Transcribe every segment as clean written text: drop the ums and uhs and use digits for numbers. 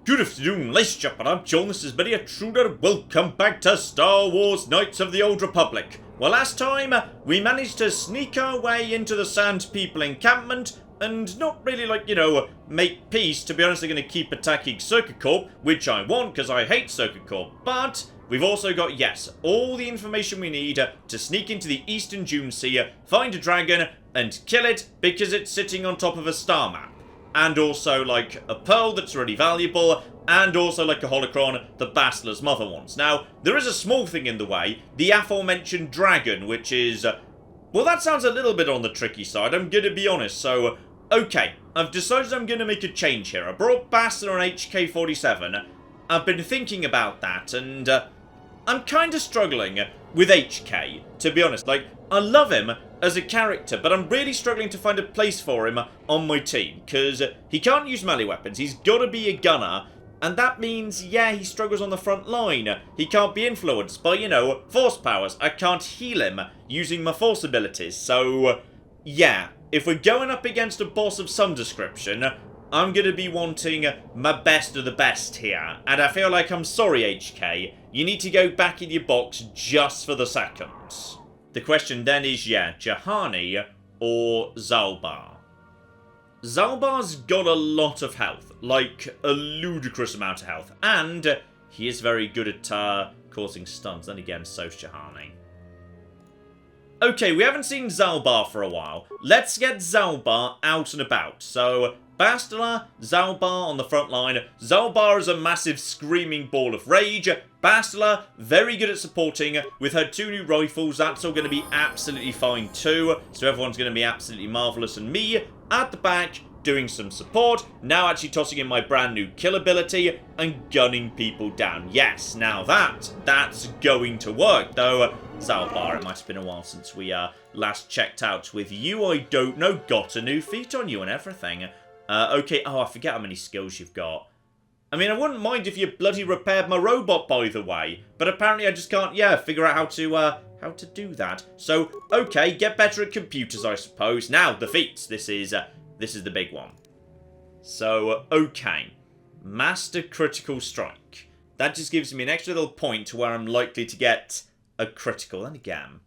Good afternoon, ladies and gentlemen, I'm John, this is Benny Intruder. Welcome back to Star Wars Knights of the Old Republic. Well, last time, we managed to sneak our way into the Sand People encampment, and not really, make peace. To be honest, they're going to keep attacking Circuit Corp, which I want, because I hate Circuit Corp. But we've also got, yes, all the information we need to sneak into the Eastern Dune Sea, find a dragon, and kill it, because it's sitting on top of a star map. And also, a pearl that's really valuable, and also, a holocron that Bastla's mother wants. Now, there is a small thing in the way, the aforementioned dragon, which is, well, that sounds a little bit on the tricky side, I'm gonna be honest, so, okay, I've decided I'm gonna make a change here. I brought Bastla on HK-47, I've been thinking about that, and, I'm kinda struggling with HK, to be honest. I love him as a character, but I'm really struggling to find a place for him on my team, because he can't use melee weapons, he's gotta be a gunner, and that means, yeah, he struggles on the front line. He can't be influenced by, force powers. I can't heal him using my force abilities, so, yeah, if we're going up against a boss of some description, I'm gonna be wanting my best of the best here, and I feel like I'm sorry, HK, you need to go back in your box just for the seconds. The question then is, yeah, Juhani or Zalbar? Zalbar's got a lot of health, a ludicrous amount of health, and he is very good at causing stuns. Then again, so's Juhani. Okay, we haven't seen Zalbar for a while. Let's get Zalbar out and about. So, Bastla, Zalbar on the front line. Zalbar is a massive screaming ball of rage. Bastla, very good at supporting with her 2 new rifles. That's all going to be absolutely fine too. So everyone's going to be absolutely marvellous. And me, at the back, doing some support. Now actually tossing in my brand new kill ability and gunning people down. Yes, now that's going to work. Though, Zalbar, it might have been a while since we last checked out with you. I don't know, got a new feat on you and everything. Okay, oh, I forget how many skills you've got. I mean, I wouldn't mind if you bloody repaired my robot, by the way. But apparently I just can't, figure out how to do that. So, okay, get better at computers, I suppose. Now, the feats. This is the big one. So, okay. Master Critical Strike. That just gives me an extra little point to where I'm likely to get a critical. Then again,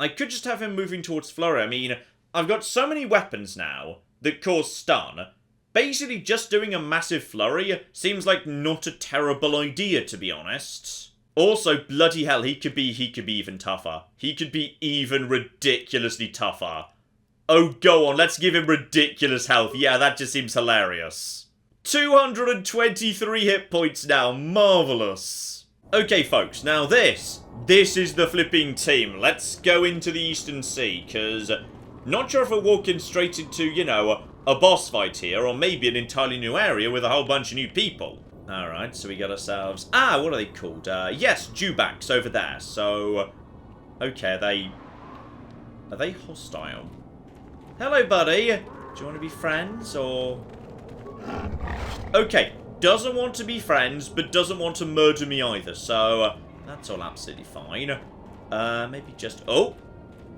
I could just have him moving towards flurry. I mean, I've got so many weapons now that cause stun. Basically, just doing a massive flurry seems like not a terrible idea, to be honest. Also, bloody hell, he could be even tougher. He could be even ridiculously tougher. Oh, go on, let's give him ridiculous health. Yeah, that just seems hilarious. 223 hit points now, marvellous. Okay, folks, now this is the flipping team. Let's go into the Eastern Sea, because not sure if we're walking straight into, a boss fight here, or maybe an entirely new area with a whole bunch of new people. Alright, so we got ourselves, what are they called? Yes, Dewbacks over there. So, okay, are they hostile? Hello, buddy. Do you want to be friends, or? Okay, doesn't want to be friends, but doesn't want to murder me either, so that's all absolutely fine. Maybe just, oh,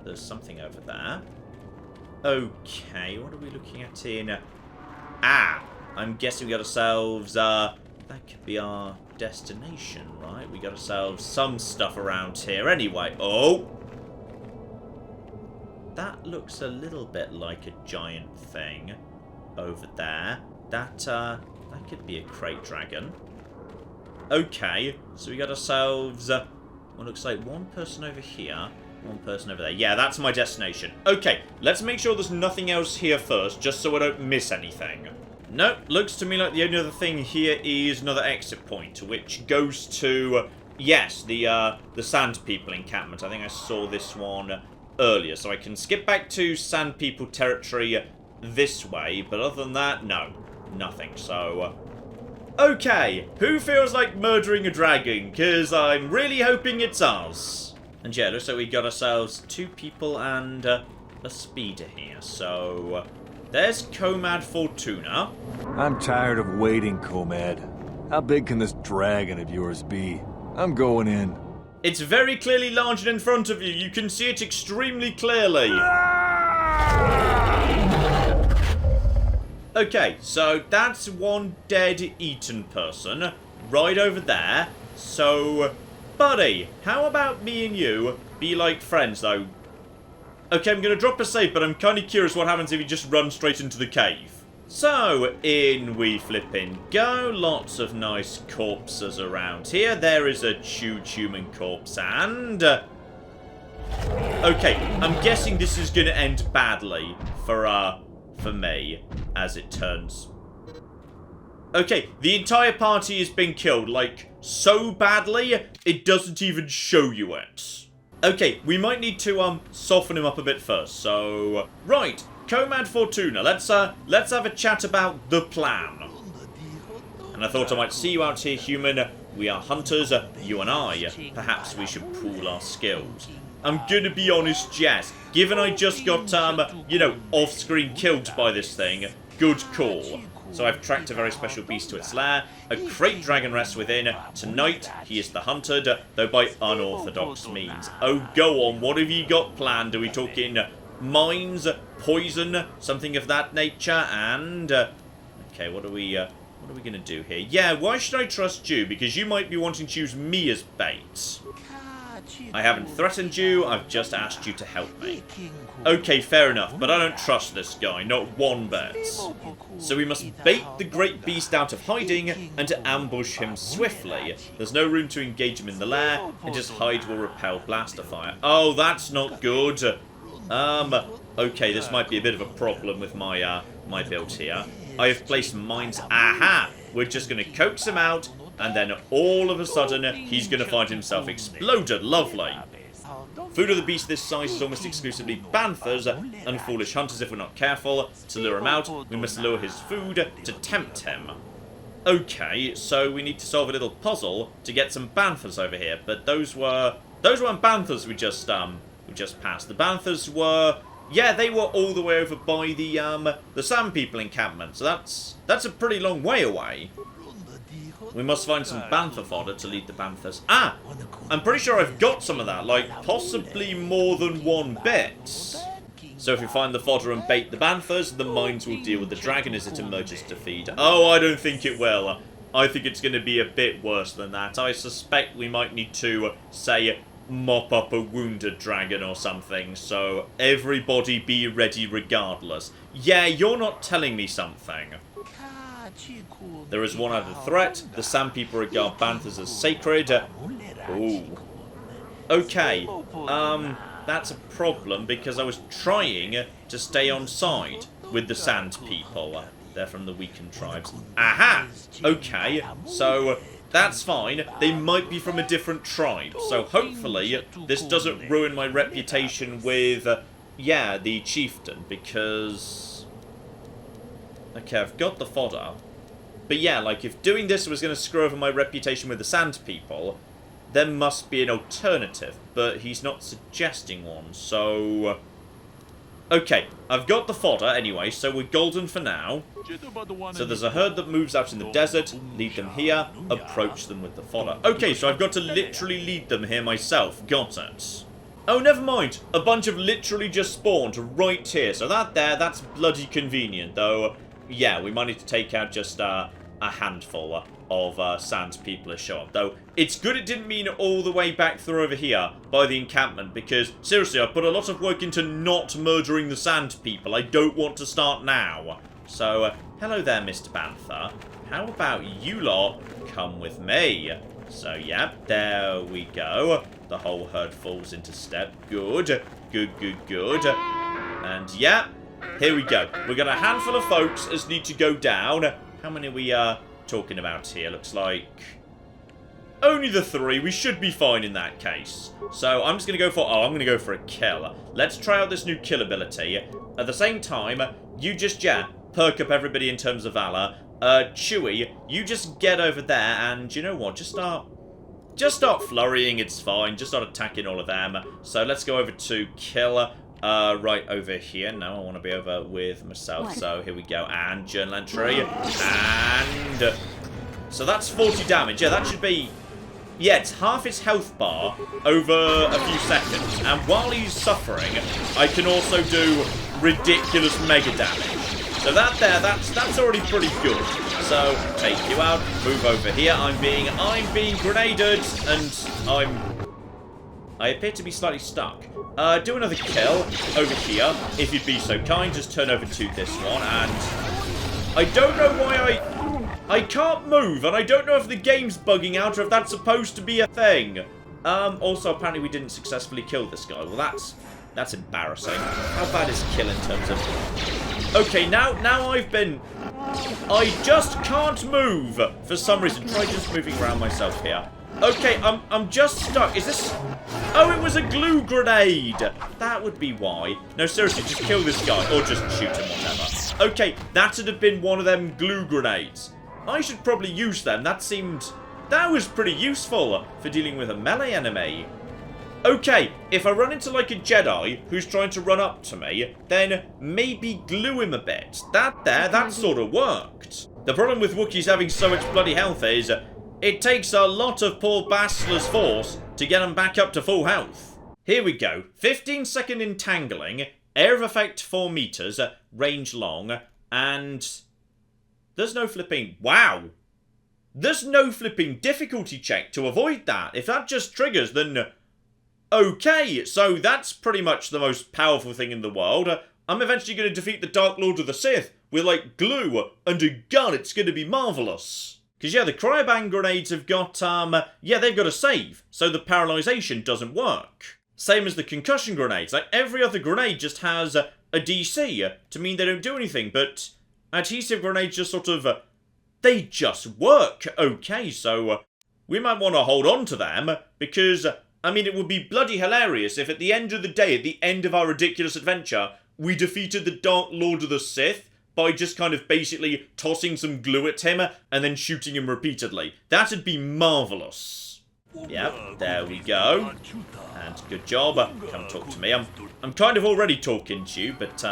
there's something over there. Okay, what are we looking at in? I'm guessing we got ourselves, that could be our destination, right? We got ourselves some stuff around here anyway. Oh! That looks a little bit like a giant thing over there. That could be a crate dragon. Okay, so we got ourselves, what looks like one person over here. One person over there. Yeah, that's my destination. Okay, let's make sure there's nothing else here first, just so I don't miss anything. Nope, looks to me like the only other thing here is another exit point, which goes to, yes, the Sand People encampment. I think I saw this one earlier, so I can skip back to Sand People territory this way, but other than that, no, nothing. So, okay, who feels like murdering a dragon? Because I'm really hoping it's us. And yeah, looks like we got ourselves 2 people and a speeder here. So, there's Comad Fortuna. I'm tired of waiting, Comad. How big can this dragon of yours be? I'm going in. It's very clearly larger in front of you. You can see it extremely clearly. Okay, so that's one dead eaten person right over there. So, buddy, how about me and you be like friends, though? Okay, I'm going to drop a save, but I'm kind of curious what happens if you just run straight into the cave. So, in we flippin' go. Lots of nice corpses around here. There is a chewed human corpse and... okay, I'm guessing this is going to end badly for me, as it turns. Okay, the entire party has been killed, like, so badly, it doesn't even show you it. Okay, we might need to, soften him up a bit first, so... right, Comad Fortuna, let's have a chat about the plan. And I thought I might see you out here, human. We are hunters, you and I. Perhaps we should pool our skills. I'm gonna be honest, Jess. Given I just got, you know, off-screen killed by this thing, good call. So I've tracked a very special beast to its lair. A great dragon rests within. Tonight, he is the hunted, though by unorthodox means. Oh, go on, what have you got planned? Are we talking mines, poison, something of that nature? And, okay, what are we gonna do here? Yeah, why should I trust you? Because you might be wanting to use me as bait. I haven't threatened you, I've just asked you to help me. Okay, fair enough, but I don't trust this guy, not one bit. So we must bait the great beast out of hiding and to ambush him swiftly. There's no room to engage him in the lair, and his hide will repel blaster fire. Oh, that's not good. Okay, this might be a bit of a problem with my, my build here. I have placed mines. Aha! We're just going to coax him out, and then all of a sudden, he's going to find himself exploded. Lovely. Food of the beast this size is almost exclusively banthas and foolish hunters if we're not careful. To lure him out, we must lure his food to tempt him. Okay, so we need to solve a little puzzle to get some banthas over here, but those weren't banthas we just passed. The banthas were... yeah, they were all the way over by the Sand People encampment, so that's a pretty long way away. We must find some bantha fodder to lead the banthas. Ah! I'm pretty sure I've got some of that, like, possibly more than one bit. So if we find the fodder and bait the banthas, the mines will deal with the dragon as it emerges to feed. Oh, I don't think it will. I think it's going to be a bit worse than that. I suspect we might need to, say, mop up a wounded dragon or something, so everybody be ready regardless. Yeah, you're not telling me something. There is one other threat. The Sand People regard banthas as sacred. Ooh. Okay, that's a problem because I was trying to stay on side with the Sand People. They're from the weakened tribes. Aha! Okay, so... that's fine. They might be from a different tribe. So hopefully this doesn't ruin my reputation with, yeah, the chieftain. Because... okay, I've got the fodder. But yeah, like, if doing this was going to screw over my reputation with the Sand People, there must be an alternative. But he's not suggesting one, so... okay, I've got the fodder anyway, so we're golden for now. So there's a herd that moves out in the desert, lead them here, approach them with the fodder. Okay, so I've got to literally lead them here myself. Got it. Oh, never mind. A bunch have literally just spawned right here. So that's bloody convenient, though. Yeah, we might need to take out just a handful of Sand People to show up. Though, it's good it didn't mean all the way back through over here by the encampment, because, seriously, I put a lot of work into not murdering the Sand People. I don't want to start now. So, hello there, Mr. Bantha. How about you lot come with me? So, yeah, there we go. The whole herd falls into step. Good. Good, good, good. And, yeah, here we go. We've got a handful of folks as need to go down. How many are we talking about here? Looks like only the 3. We should be fine in that case. So I'm just going to go for... oh, I'm going to go for a kill. Let's try out this new kill ability. At the same time, you just, yeah, perk up everybody in terms of valor. Chewie, you just get over there and, you know what, just start flurrying. It's fine. Just start attacking all of them. So let's go over to kill... right over here. No, I want to be over with myself. So here we go. And journal entry. And... so that's 40 damage. Yeah, that should be... yeah, it's half his health bar over a few seconds. And while he's suffering, I can also do ridiculous mega damage. So that's already pretty good. So, take you out, move over here. I'm being grenaded, and I appear to be slightly stuck. Do another kill over here, if you'd be so kind. Just turn over to this one, and I don't know why I can't move, and I don't know if the game's bugging out or if that's supposed to be a thing. Also, apparently we didn't successfully kill this guy. Well, that's embarrassing. How bad is kill in terms of... Okay, now I just can't move for some reason. Try just moving around myself here. Okay, I'm just stuck. Is this... Oh, it was a glue grenade. That would be why. No, seriously, just kill this guy. Or just shoot him, whatever. Okay, that would have been one of them glue grenades. I should probably use them. That was pretty useful for dealing with a melee enemy. Okay, if I run into like a Jedi who's trying to run up to me, then maybe glue him a bit. That sort of worked. The problem with Wookiees having so much bloody health is it takes a lot of poor Bastler's force to get them back up to full health. Here we go. 15-second entangling, area of effect 4 meters, range long, and there's no flipping... Wow! There's no flipping difficulty check to avoid that. If that just triggers, then... Okay, so that's pretty much the most powerful thing in the world. I'm eventually going to defeat the Dark Lord of the Sith with, like, glue and a gun. It's going to be marvellous. Because, yeah, the Cryobang grenades have got, yeah, they've got a save, so the paralysation doesn't work. Same as the concussion grenades. Like, every other grenade just has a DC to mean they don't do anything, but adhesive grenades just sort of... they just work. Okay, so we might want to hold on to them, because... I mean, it would be bloody hilarious if at the end of the day, at the end of our ridiculous adventure, we defeated the Dark Lord of the Sith by just kind of basically tossing some glue at him and then shooting him repeatedly. That'd be marvellous. Yep, there we go. And good job. Come talk to me. I'm kind of already talking to you, but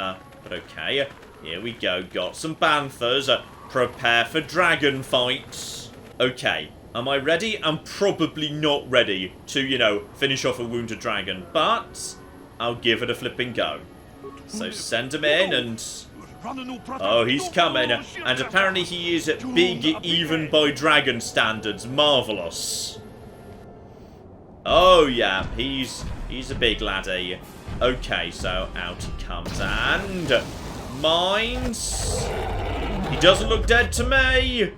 okay. Here we go. Got some banthas. Prepare for dragon fights. Okay. Am I ready? I'm probably not ready to, you know, finish off a wounded dragon, but I'll give it a flipping go. So send him in and... Oh, he's coming. And apparently he is big even by dragon standards. Marvellous. Oh, yeah. He's a big laddie. Okay, so out he comes and... Mines. He doesn't look dead to me.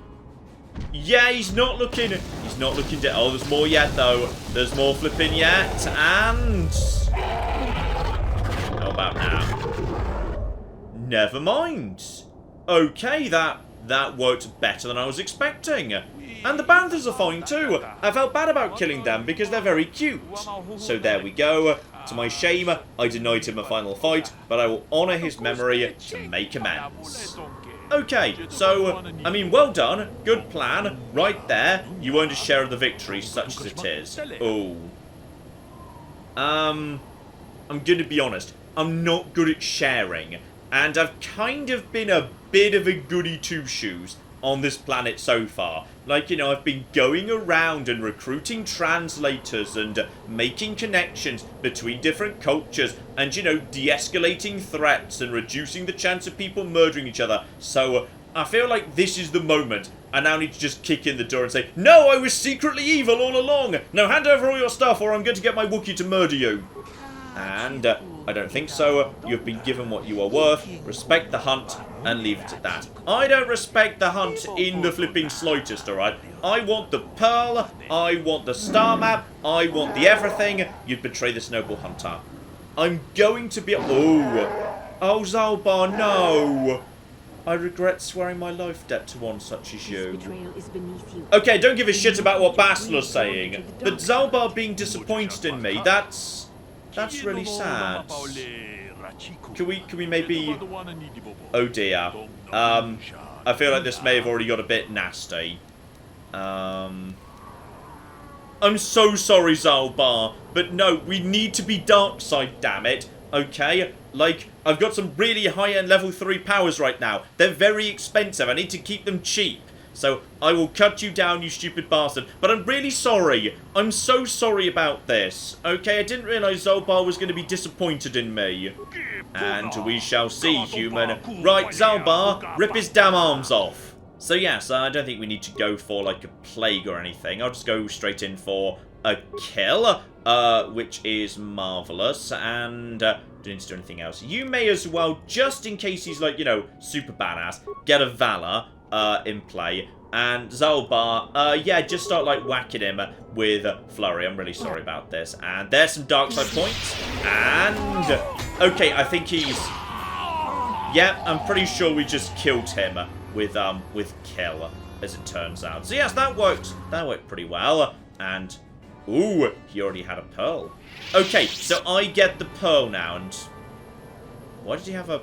Yeah, he's not looking dead. Oh, there's more yet, though. There's more flipping yet. And... How about now? Never mind. Okay, that worked better than I was expecting. And the Banthas are fine, too. I felt bad about killing them because they're very cute. So there we go. To my shame, I denied him a final fight, but I will honour his memory to make amends. Okay, so, I mean, well done. Good plan. Right there. You earned a share of the victory, such as it is. Oh. I'm gonna be honest. I'm not good at sharing. And I've kind of been a bit of a goody two-shoes on this planet so far. Like, you know, I've been going around and recruiting translators and making connections between different cultures and, you know, de-escalating threats and reducing the chance of people murdering each other. So, I feel like this is the moment. I now need to just kick in the door and say, no, I was secretly evil all along. Now hand over all your stuff or I'm going to get my Wookiee to murder you. And I don't think so. You've been given what you are worth. Respect the hunt and leave it at that. I don't respect the hunt in the flipping slightest, alright? I want the pearl. I want the star map. I want the everything. You'd betray this noble hunter. I'm going to be... Oh, Zalbar, no. I regret swearing my life debt to one such as you. Okay, don't give a shit about what Bastler's saying. But Zalbar being disappointed in me, that's really sad. Can we maybe... Oh dear. I feel like this may have already got a bit nasty. I'm so sorry, Zalbar. But no, we need to be dark side, damn it. Okay? Like, I've got some really high-end level 3 powers right now. They're very expensive. I need to keep them cheap. So I will cut you down, you stupid bastard. But I'm really sorry. I'm so sorry about this. Okay, I didn't realise Zalbar was going to be disappointed in me. And we shall see, human. Right, Zalbar, rip his damn arms off. So yes, I don't think we need to go for like a plague or anything. I'll just go straight in for a kill, which is marvellous, and don't need to do anything else. You may as well, just in case he's like, you know, super badass, get a Valor in play, and Zalbar, yeah, just start like whacking him with Flurry. I'm really sorry about this. And there's some dark side points, and okay, I think he's, yeah, I'm pretty sure we just killed him with kill, as it turns out. So yes, that worked pretty well, and ooh, he already had a pearl. Okay, so I get the pearl now, and why did he have a...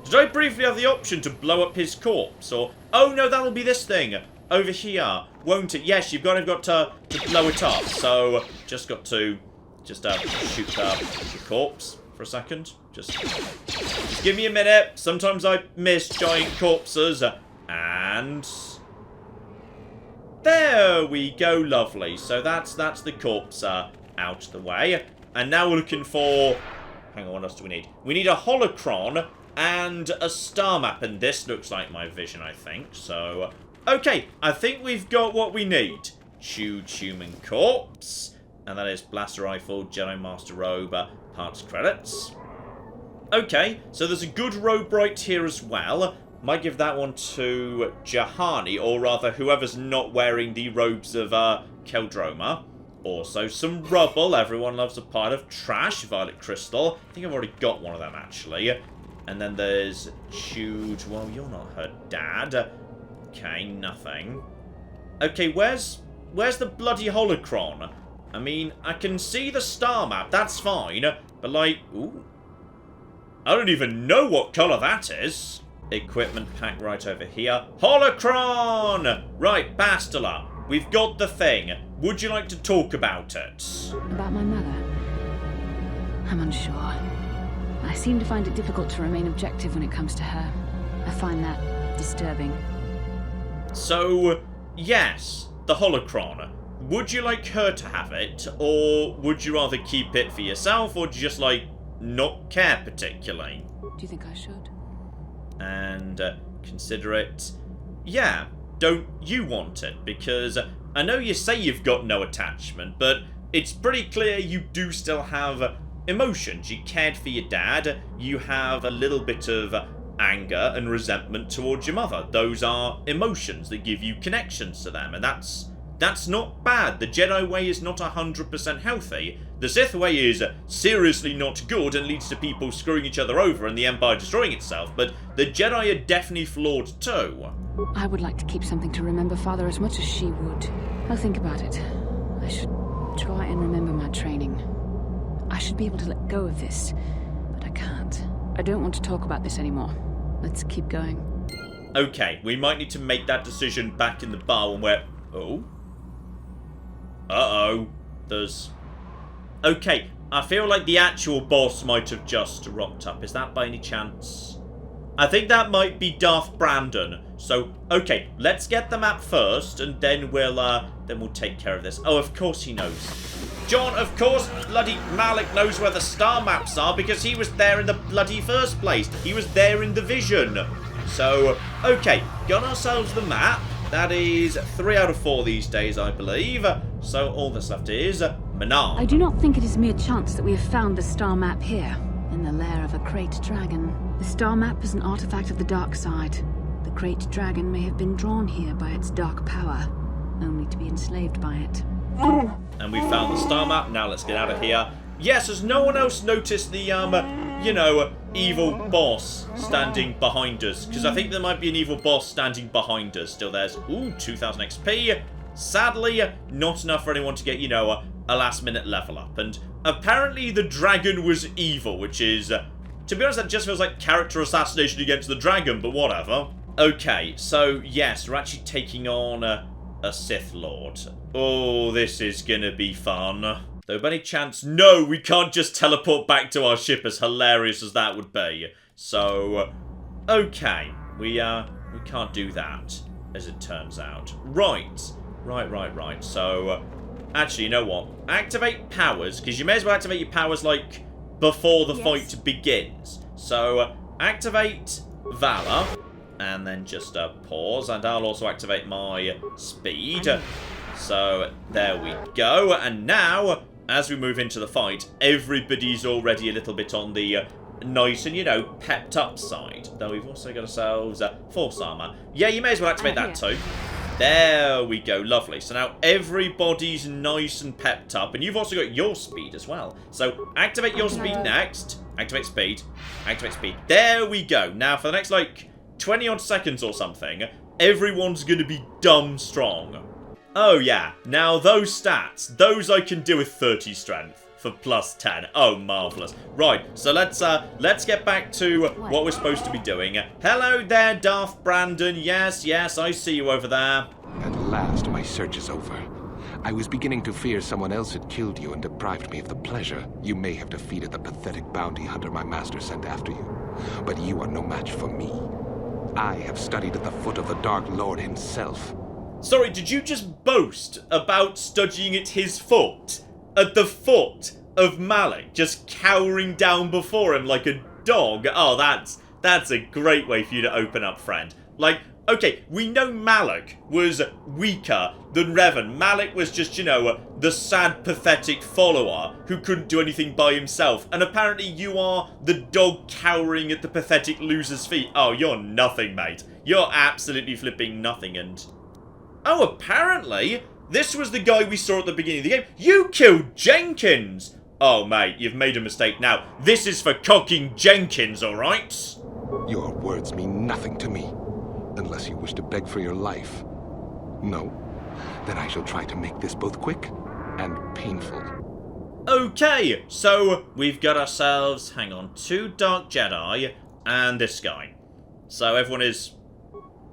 Did I briefly have the option to blow up his corpse, or... Oh no, that'll be this thing over here, won't it? Yes, you've got to blow it up, so just got to shoot the corpse for a second. Just give me a minute. Sometimes I miss giant corpses, and... There we go, lovely. So that's the corpse out of the way. And now we're looking for... Hang on, what else do we need? We need a holocron and a star map. And this looks like my vision, I think. So, okay. I think we've got what we need. Huge human corpse. And that is blaster rifle, Jedi Master robe, parts credits. Okay, so there's a good robe right here as well. Might give that one to Jahani, or rather whoever's not wearing the robes of Keldroma. Also some rubble. Everyone loves a pile of trash. Violet crystal. I think I've already got one of them actually. And then there's huge... Well, you're not her dad. Okay, nothing. Okay, where's the bloody holocron? I mean, I can see the star map. That's fine. But like, ooh, I don't even know what colour that is. Equipment pack right over here. Holocron! Right, Bastila, we've got the thing. Would you like to talk about it? About my mother? I'm unsure. I seem to find it difficult to remain objective when it comes to her. I find that disturbing. So, yes, the holocron. Would you like her to have it, or would you rather keep it for yourself, or just, like, not care particularly? Do you think I should? And consider it... Yeah, don't you want it? Because I know you say you've got no attachment, but it's pretty clear you do still have emotions. You cared for your dad, you have a little bit of anger and resentment towards your mother. Those are emotions that give you connections to them, and that's not bad. The Jedi way is not 100% healthy. The Sith way is seriously not good and leads to people screwing each other over and the Empire destroying itself, but the Jedi are definitely flawed too. I would like to keep something to remember Father as much as she would. I'll think about it. I should try and remember my training. I should be able to let go of this, but I can't. I don't want to talk about this anymore. Let's keep going. Okay, we might need to make that decision back in the bar when we're... Oh? Uh-oh. There's... Okay, I feel like the actual boss might have just rocked up. Is that by any chance? I think that might be Darth Brandon. So, okay, let's get the map first, and then we'll take care of this. Oh, of course he knows. John, of course, bloody Malik knows where the star maps are, because he was there in the bloody first place. He was there in the vision. So, okay, got ourselves the map. That is 3 out of 4 these days, I believe. So all that's left is Menard. I do not think it is mere chance that we have found the star map here, in the lair of a Krayt dragon. The star map is an artifact of the dark side. The Krayt dragon may have been drawn here by its dark power, only to be enslaved by it. And we found the star map. Now let's get out of here. Yes, has no one else noticed the, you know, evil boss standing behind us? Because I think there might be an evil boss standing behind us. Still there's, ooh, 2000 XP. Sadly, not enough for anyone to get, you know, a last-minute level up. And apparently the dragon was evil, which is, to be honest, that just feels like character assassination against the dragon, but whatever. Okay, so yes, we're actually taking on a Sith Lord. Oh, this is gonna be fun. Though by any chance, no, we can't just teleport back to our ship, as hilarious as that would be. So, okay, we can't do that. as it turns out. Right. So, actually, you know what? Activate powers, because you may as well activate your powers, like, before the fight begins. So, activate Valor, and then just pause, and I'll also activate my speed. So, there we go. And now, as we move into the fight, everybody's already a little bit on the nice and, you know, pepped up side. Though we've also got ourselves Force Armor. Yeah, you may as well activate that too. There we go, lovely. So now everybody's nice and pepped up, and you've also got your speed as well. So activate your speed next. Activate speed. Activate speed. There we go. Now for the next, like, 20 odd seconds or something, everyone's going to be dumb strong. Oh yeah, now those stats, those I can do with 30 strength for plus 10. Oh, marvellous. Right, so let's get back to what we're supposed to be doing. Hello there, Darth Brandon. Yes, I see you over there. At last, my search is over. I was beginning to fear someone else had killed you and deprived me of the pleasure. You may have defeated the pathetic bounty hunter my master sent after you, but you are no match for me. I have studied at the foot of the Dark Lord himself. Sorry, did you just boast about studying at his foot? At the foot of Malak, just cowering down before him like a dog? Oh, that's a great way for you to open up, friend. Like, okay, we know Malak was weaker than Revan. Malak was just, you know, the sad, pathetic follower who couldn't do anything by himself. And apparently you are the dog cowering at the pathetic loser's feet. Oh, you're nothing, mate. You're absolutely flipping nothing. And oh, apparently this was the guy we saw at the beginning of the game. You killed Jenkins! Oh, mate, you've made a mistake now. This is for cocking Jenkins, alright? Your words mean nothing to me, unless you wish to beg for your life. No? Then I shall try to make this both quick and painful. Okay, so we've got ourselves, hang on, 2 Dark Jedi and this guy. So everyone is...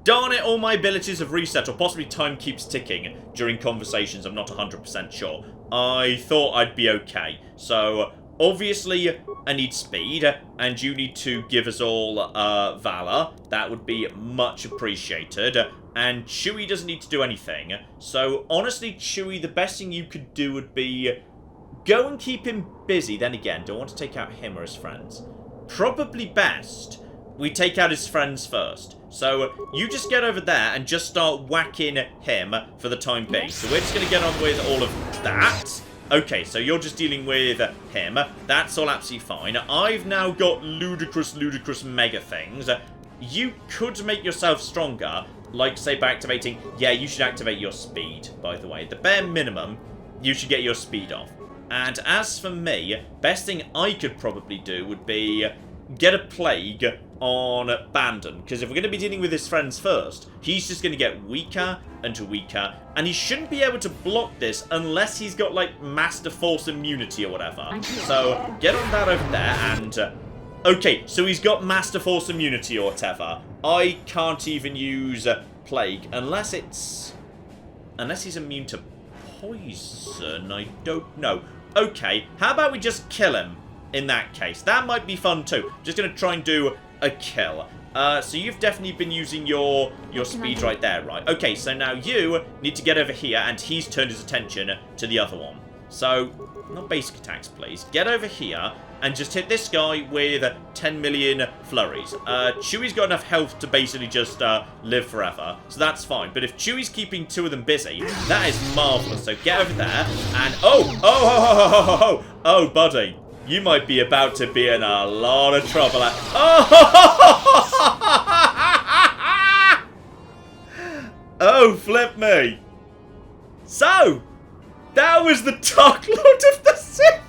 Darn it, all my abilities have reset, or possibly time keeps ticking during conversations. I'm not 100% sure. I thought I'd be okay. So, obviously, I need speed, and you need to give us all Valor. That would be much appreciated. And Chewie doesn't need to do anything. So, honestly, Chewie, the best thing you could do would be go and keep him busy. Then again, don't want to take out him or his friends. Probably best we take out his friends first. So, you just get over there and just start whacking him for the time being. So we're just going to get on with all of that. Okay, so you're just dealing with him. That's all absolutely fine. I've now got ludicrous mega things. You could make yourself stronger, like, say, by activating... Yeah, you should activate your speed, by the way. The bare minimum, you should get your speed off. And as for me, best thing I could probably do would be get a plague on Bandon, because if we're going to be dealing with his friends first, he's just going to get weaker and weaker, and he shouldn't be able to block this unless he's got, like, Master Force immunity or whatever. So, get on that over there, and... okay, so he's got Master Force immunity or whatever. I can't even use Plague unless it's... unless he's immune to poison, I don't know. Okay, how about we just kill him in that case? That might be fun too. Just going to try and do a kill. So you've definitely been using your speed right there, right? Okay, so now you need to get over here, and he's turned his attention to the other one. So, not basic attacks, please. Get over here and just hit this guy with 10 million flurries. Chewie's got enough health to basically just live forever, so that's fine. But if Chewie's keeping 2 of them busy, that is marvellous. So get over there, and oh, buddy. You might be about to be in a lot of trouble. Oh, flip me. So, that was the Dark Lord of the Sith.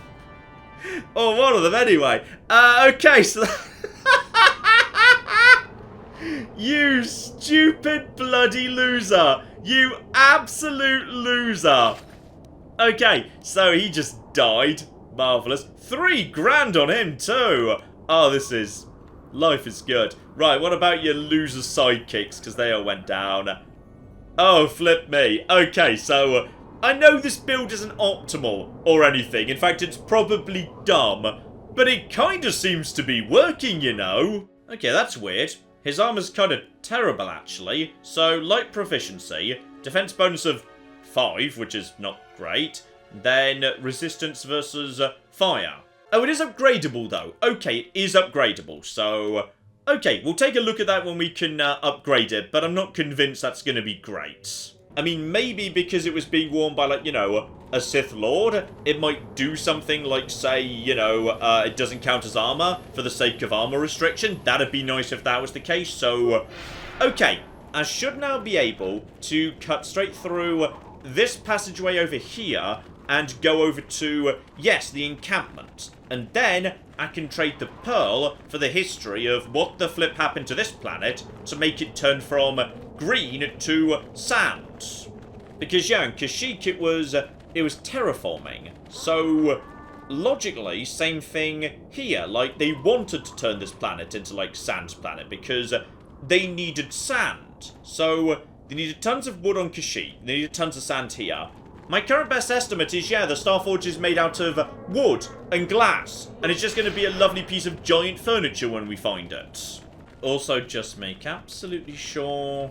Or one of them, anyway. Okay, so... You stupid bloody loser. You absolute loser. Okay, so he just died. Marvellous. 3 grand on him, too. Oh, this is... life is good. Right, what about your loser sidekicks? Because they all went down. Oh, flip me. Okay, so... I know this build isn't optimal or anything. In fact, it's probably dumb. But it kind of seems to be working, you know. Okay, that's weird. His armor's kind of terrible, actually. So, light proficiency, defense bonus of 5, which is not great. Then, resistance versus fire. Oh, it is upgradable, though. Okay, it is upgradable, so... Okay, we'll take a look at that when we can upgrade it, but I'm not convinced that's going to be great. I mean, maybe because it was being worn by, like, you know, a Sith Lord, it might do something like, say, you know, it doesn't count as armor for the sake of armor restriction. That'd be nice if that was the case, so... Okay, I should now be able to cut straight through this passageway over here and go over to, yes, the encampment. And then I can trade the pearl for the history of what the flip happened to this planet to make it turn from green to sand. Because, yeah, in Kashyyyk it was terraforming. So, logically, same thing here. Like, they wanted to turn this planet into, like, sand planet because they needed sand. So, they needed tons of wood on Kashyyyk. They needed tons of sand here. My current best estimate is, yeah, the Starforge is made out of wood and glass. And it's just going to be a lovely piece of giant furniture when we find it. Also, just make absolutely sure...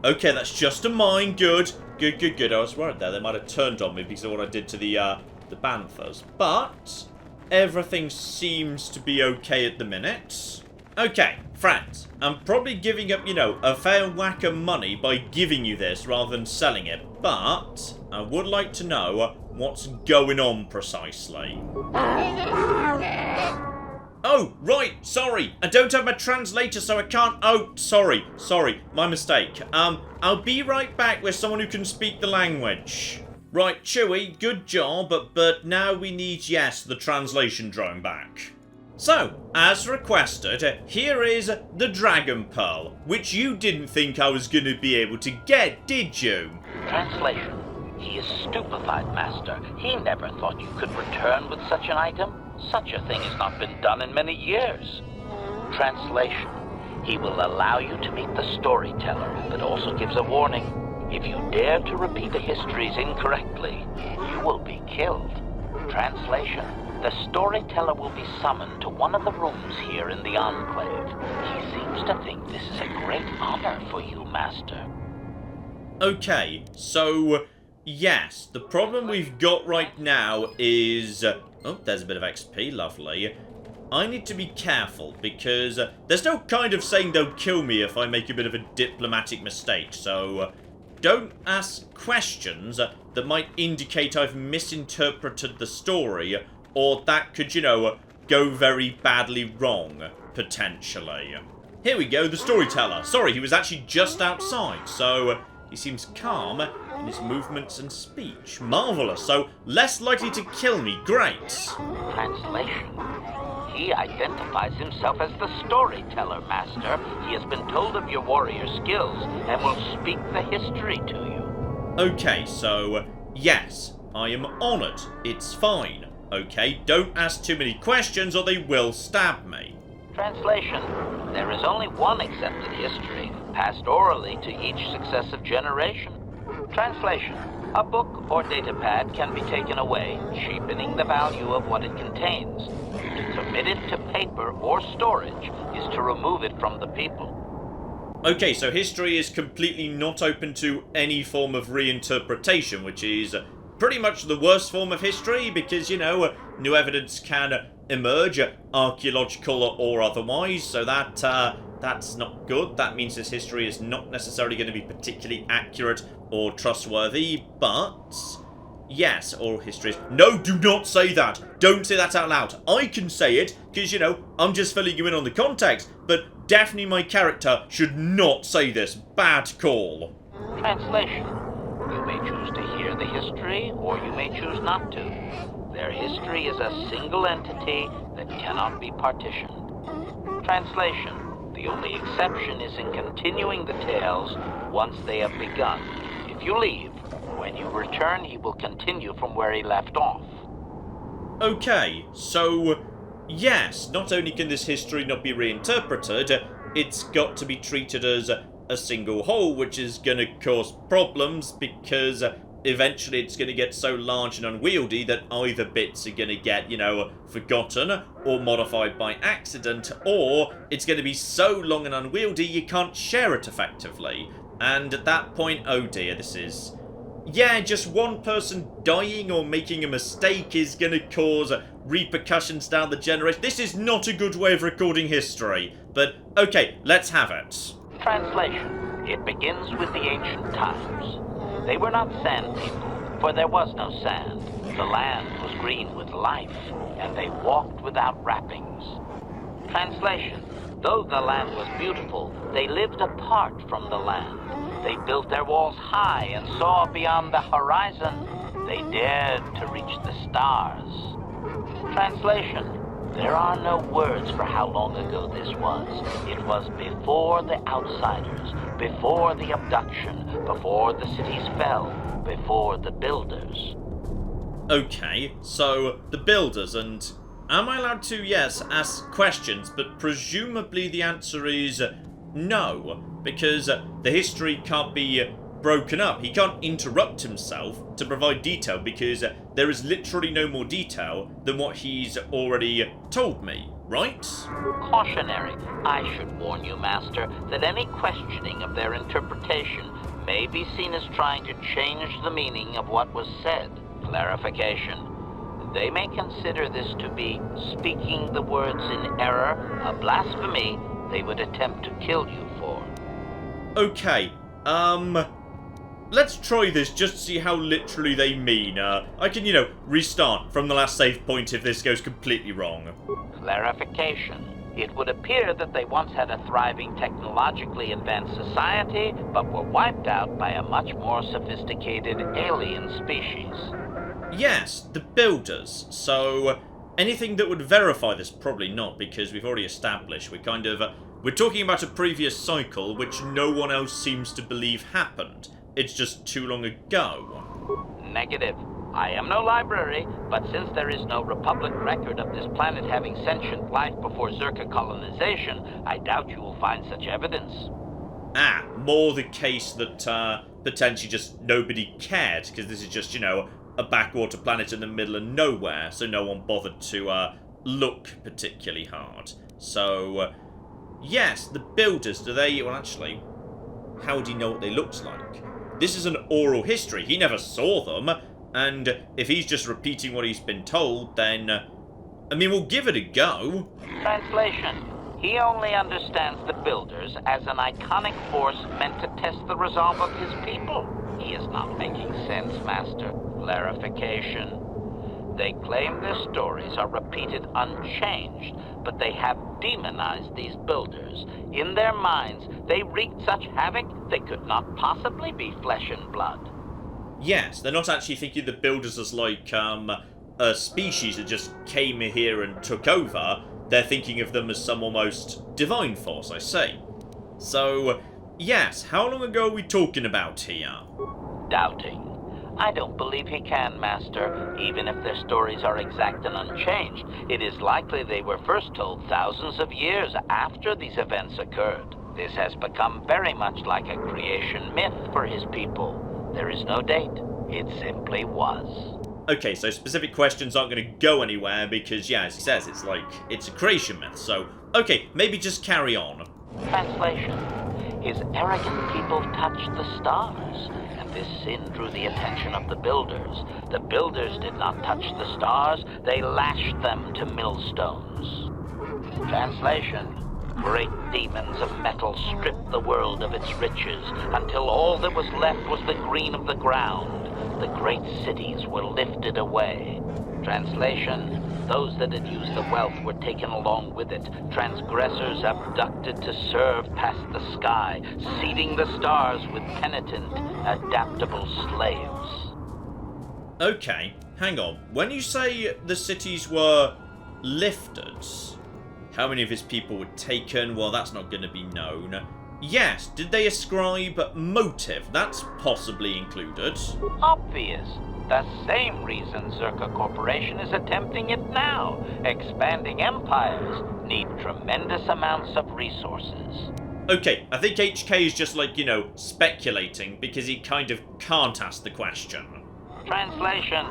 Okay, that's just a mine. Good. Good, good, good. I was worried there. They might have turned on me because of what I did to the Banthas. But everything seems to be okay at the minute. Okay, friends. I'm probably giving up, you know, a fair whack of money by giving you this rather than selling it. But I would like to know what's going on precisely. Oh, right, sorry. I don't have my translator, so I can't... Oh, sorry, my mistake. I'll be right back with someone who can speak the language. Right, Chewie, good job, but now we need, yes, the translation drone back. So, as requested, here is the Dragon Pearl, which you didn't think I was going to be able to get, did you? Translation. He is stupefied, Master. He never thought you could return with such an item. Such a thing has not been done in many years. Translation. He will allow you to meet the storyteller, but also gives a warning. If you dare to repeat the histories incorrectly, you will be killed. Translation. The storyteller will be summoned to one of the rooms here in the Enclave. He seems to think this is a great honor for you, Master. Okay, so... Yes, the problem we've got right now is... Oh, there's a bit of XP, lovely. I need to be careful, because there's no kind of saying they'll kill me if I make a bit of a diplomatic mistake, so don't ask questions that might indicate I've misinterpreted the story, or that could, you know, go very badly wrong, potentially. Here we go, the storyteller. Sorry, he was actually just outside, so he seems calm in his movements and speech. Marvellous, so less likely to kill me. Great. Translation. He identifies himself as the storyteller, Master. He has been told of your warrior skills and will speak the history to you. Okay, so, yes, I am honoured. It's fine. Okay, don't ask too many questions or they will stab me. Translation. There is only one accepted history, passed orally to each successive generation. Translation. A book or datapad can be taken away, cheapening the value of what it contains. To commit it to paper or storage is to remove it from the people. Okay, so history is completely not open to any form of reinterpretation, which is pretty much the worst form of history because, you know, new evidence can emerge, archaeological or otherwise, so that's not good. That means this history is not necessarily going to be particularly accurate or trustworthy, but yes, oral histories. No, do not say that. Don't say that out loud. I can say it because, you know, I'm just filling you in on the context, but definitely my character should not say this. Bad call. Translation. You may choose to hear the history, or you may choose not to. Their history is a single entity that cannot be partitioned. Translation. The only exception is in continuing the tales once they have begun. If you leave, when you return, he will continue from where he left off. Okay, so yes, not only can this history not be reinterpreted, it's got to be treated as a single whole, which is going to cause problems because eventually it's going to get so large and unwieldy that either bits are going to get, you know, forgotten or modified by accident, or it's going to be so long and unwieldy you can't share it effectively. And at that point, oh dear, this is... Yeah, just one person dying or making a mistake is going to cause repercussions down the generation. This is not a good way of recording history. But, okay, let's have it. Translation. It begins with the ancient times. They were not sand people, for there was no sand. The land was green with life, and they walked without wrappings. Translation. Though the land was beautiful, they lived apart from the land. They built their walls high and saw beyond the horizon. They dared to reach the stars. Translation. There are no words for how long ago this was. It was before the outsiders, before the abduction, before the cities fell, before the builders. Okay, so the builders, and am I allowed to, yes, ask questions, but presumably the answer is no, because the history can't be broken up. He can't interrupt himself to provide detail because there is literally no more detail than what he's already told me, right? Cautionary. I should warn you, Master, that any questioning of their interpretation may be seen as trying to change the meaning of what was said. Clarification. They may consider this to be speaking the words in error, a blasphemy they would attempt to kill you for. Okay, let's try this just to see how literally they mean. I can, you know, restart from the last save point if this goes completely wrong. Clarification. It would appear that they once had a thriving technologically advanced society, but were wiped out by a much more sophisticated alien species. Yes, the builders. So, anything that would verify this? Probably not, because we've already established we're talking about a previous cycle which no one else seems to believe happened. It's just too long ago. Negative. I am no library, but since there is no Republic record of this planet having sentient life before Zerka colonization, I doubt you will find such evidence. More the case that potentially just nobody cared, because this is just, you know, a backwater planet in the middle of nowhere, so no one bothered to look particularly hard. So, yes, the builders, do they... Well, actually, how would he know what they looked like? This is an oral history. He never saw them, and if he's just repeating what he's been told, then... I mean, we'll give it a go. Translation. He only understands the builders as an iconic force meant to test the resolve of his people. He is not making sense, Master. Clarification. They claim their stories are repeated unchanged, but they have demonized these builders. In their minds, they wreaked such havoc they could not possibly be flesh and blood. Yes, they're not actually thinking the builders as like, a species that just came here and took over. They're thinking of them as some almost divine force, I say. So, yes, how long ago are we talking about here? Doubting. I don't believe he can, Master. Even if their stories are exact and unchanged, it is likely they were first told thousands of years after these events occurred. This has become very much like a creation myth for his people. There is no date. It simply was. Okay, so specific questions aren't going to go anywhere because, yeah, as he says, it's a creation myth. So, okay, maybe just carry on. Translation. His arrogant people touched the stars, and this sin drew the attention of the builders. The builders did not touch the stars, they lashed them to millstones. Translation. Great demons of metal stripped the world of its riches until all that was left was the green of the ground. The great cities were lifted away. Translation. Those that had used the wealth were taken along with it. Transgressors abducted to serve past the sky, seeding the stars with penitent, adaptable slaves. Okay, hang on. When you say the cities were lifted, how many of his people were taken? Well, that's not going to be known. Yes, did they ascribe motive? That's possibly included. Obvious. The same reason Zerka Corporation is attempting it now. Expanding empires need tremendous amounts of resources. Okay, I think HK is just like, you know, speculating because he kind of can't ask the question. Translation.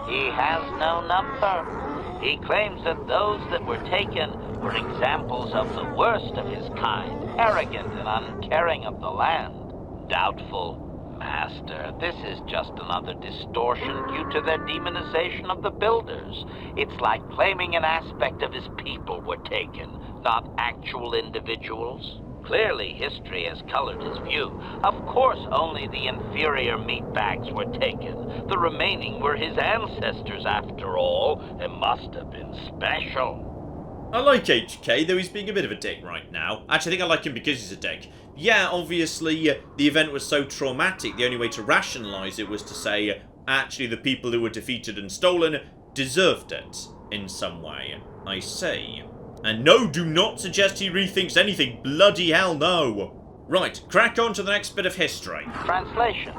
He has no number. He claims that those that were taken were examples of the worst of his kind, arrogant and uncaring of the land. Doubtful. Master, this is just another distortion due to their demonization of the builders. It's like claiming an aspect of his people were taken, not actual individuals. Clearly, history has colored his view. Of course, only the inferior meatbags were taken. The remaining were his ancestors, after all. It must have been special. I like HK, though he's being a bit of a dick right now. Actually, I think I like him because he's a dick. Yeah, obviously, the event was so traumatic, the only way to rationalise it was to say, actually, the people who were defeated and stolen deserved it in some way. I see. And no, do not suggest he rethinks anything. Bloody hell, no. Right, crack on to the next bit of history. Translation.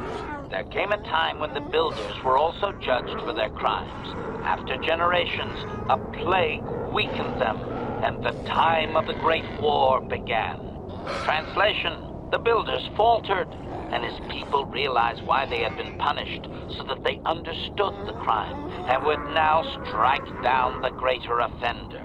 There came a time when the builders were also judged for their crimes. After generations, a plague weakened them, and the time of the Great War began. Translation. The builders faltered, and his people realized why they had been punished, so that they understood the crime, and would now strike down the greater offender.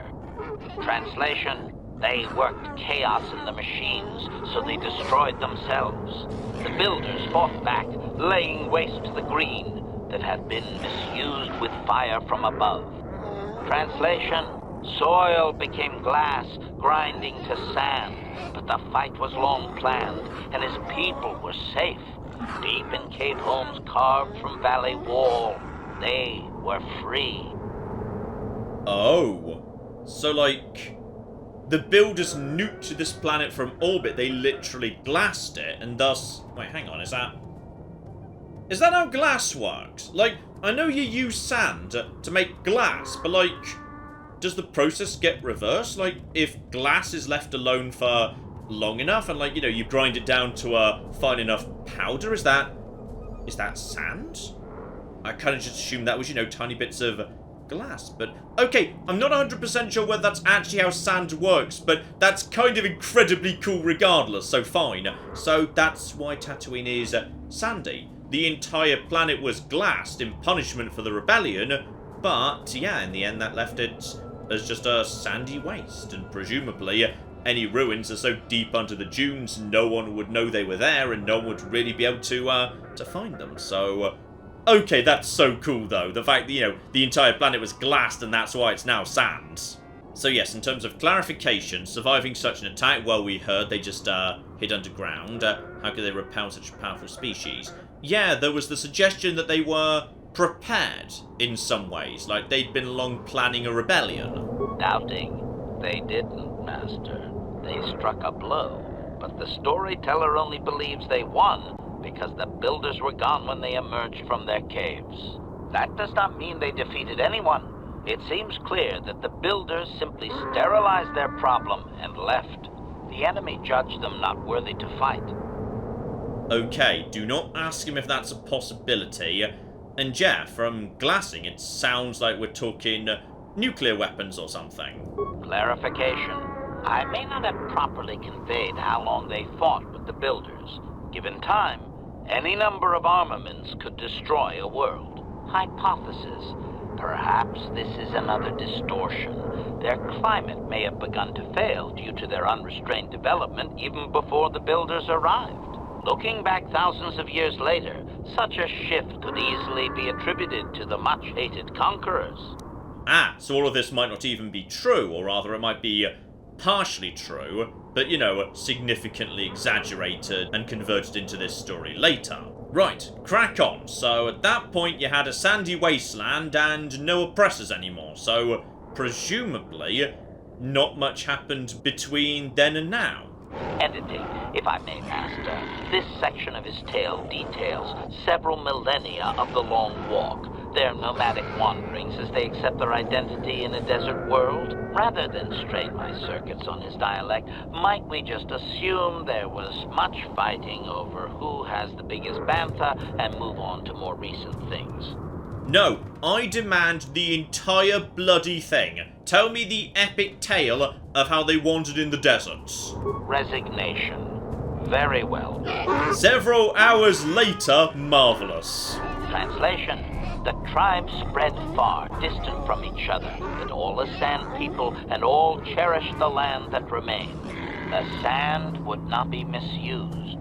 Translation. They worked chaos in the machines, so they destroyed themselves. The builders fought back, laying waste to the green that had been misused with fire from above. Translation. Soil became glass, grinding to sand, but the fight was long planned, and his people were safe. Deep in cave homes carved from valley wall, they were free. Oh. So, like, the builders nuked this planet from orbit. They literally glassed it, and thus... Wait, hang on, is that how glass works? Like, I know you use sand to make glass, but, like, does the process get reversed? Like, if glass is left alone for long enough, and, like, you know, you grind it down to a fine enough powder, is that sand? I kind of just assumed that was, you know, tiny bits of glass, but okay, I'm not 100% sure whether that's actually how sand works, but that's kind of incredibly cool regardless, so fine. So that's why Tatooine is sandy. The entire planet was glassed in punishment for the rebellion, but yeah, in the end that left it as just a sandy waste, and presumably any ruins are so deep under the dunes no one would know they were there, and no one would really be able to find them, so... Okay, that's so cool, though. The fact that, you know, the entire planet was glassed and that's why it's now sand. So yes, in terms of clarification, surviving such an attack, well, we heard they just hid underground. How could they repel such a powerful species? Yeah, there was the suggestion that they were prepared in some ways, like they'd been long planning a rebellion. Doubting. They didn't, Master. They struck a blow. But the storyteller only believes they won because the builders were gone when they emerged from their caves. That does not mean they defeated anyone. It seems clear that the builders simply sterilized their problem and left. The enemy judged them not worthy to fight. Okay, do not ask him if that's a possibility. And yeah, from glassing, it sounds like we're talking nuclear weapons or something. Clarification. I may not have properly conveyed how long they fought with the builders. Given time, any number of armaments could destroy a world. Hypothesis. Perhaps this is another distortion. Their climate may have begun to fail due to their unrestrained development even before the builders arrived. Looking back thousands of years later, such a shift could easily be attributed to the much-hated conquerors. Ah, so all of this might not even be true, or rather it might be partially true, but, you know, significantly exaggerated and converted into this story later. Right, crack on. So at that point you had a sandy wasteland and no oppressors anymore, so presumably not much happened between then and now. Editing, if I may, Master. This section of his tale details several millennia of the Long Walk, their nomadic wanderings as they accept their identity in a desert world. Rather than strain my circuits on his dialect, might we just assume there was much fighting over who has the biggest bantha and move on to more recent things? No, I demand the entire bloody thing. Tell me the epic tale of how they wandered in the deserts. Resignation. Very well. Several hours later, marvelous. Translation. The tribes spread far, distant from each other, but all as sand people, and all cherished the land that remained. The sand would not be misused.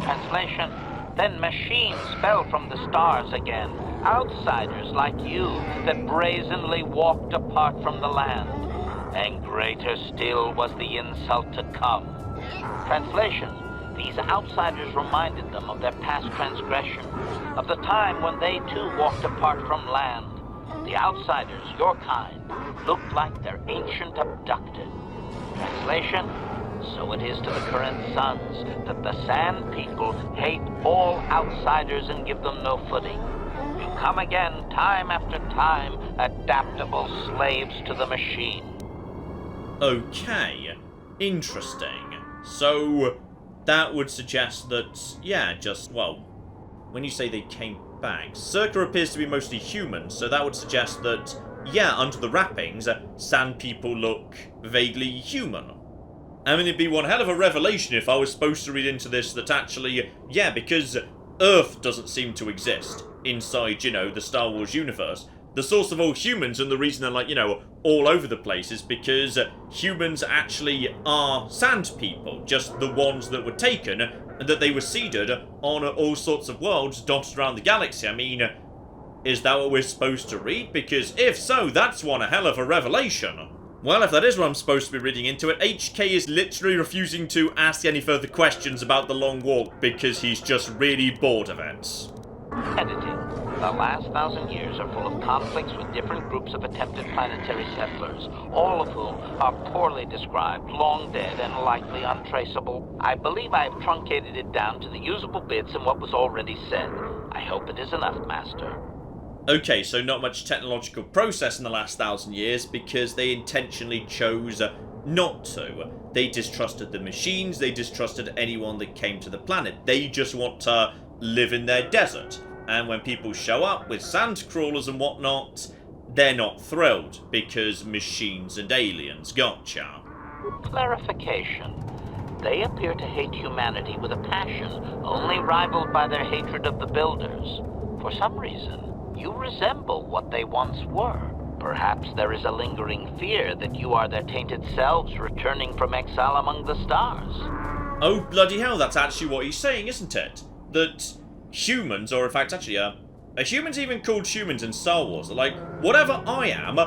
Translation. Then machines fell from the stars again, outsiders like you that brazenly walked apart from the land. And greater still was the insult to come. Translation. These outsiders reminded them of their past transgression, of the time when they too walked apart from land. The outsiders, your kind, looked like their ancient abducted. Translation. So it is to the current sons that the Sand People hate all outsiders and give them no footing. You come again, time after time, adaptable slaves to the machine. Okay, interesting. So, that would suggest that, yeah, when you say they came back, Circa appears to be mostly human, so that would suggest that, yeah, under the wrappings, Sand People look vaguely human. I mean, it'd be one hell of a revelation if I was supposed to read into this that actually, yeah, because Earth doesn't seem to exist inside, the Star Wars universe. The source of all humans and the reason they're, like, all over the place is because humans actually are sand people, just the ones that were taken and that they were seeded on all sorts of worlds dotted around the galaxy. I mean, is that what we're supposed to read? Because if so, that's one hell of a revelation. Well, if that is what I'm supposed to be reading into it, HK is literally refusing to ask any further questions about the long walk because he's just really bored of it. Editing. The last 1,000 years are full of conflicts with different groups of attempted planetary settlers, all of whom are poorly described, long dead, and likely untraceable. I believe I have truncated it down to the usable bits in what was already said. I hope it is enough, Master. Okay, so not much technological process in the last 1,000 years because they intentionally chose not to. They distrusted the machines, they distrusted anyone that came to the planet. They just want to live in their desert. And when people show up with sand crawlers and whatnot, they're not thrilled because machines and aliens gotcha. Clarification. They appear to hate humanity with a passion only rivaled by their hatred of the Builders. For some reason, you resemble what they once were. Perhaps there is a lingering fear that you are their tainted selves returning from exile among the stars. Oh, bloody hell, that's actually what he's saying, isn't it? That humans, or in fact, actually, are humans even called humans in Star Wars? Like, whatever I am,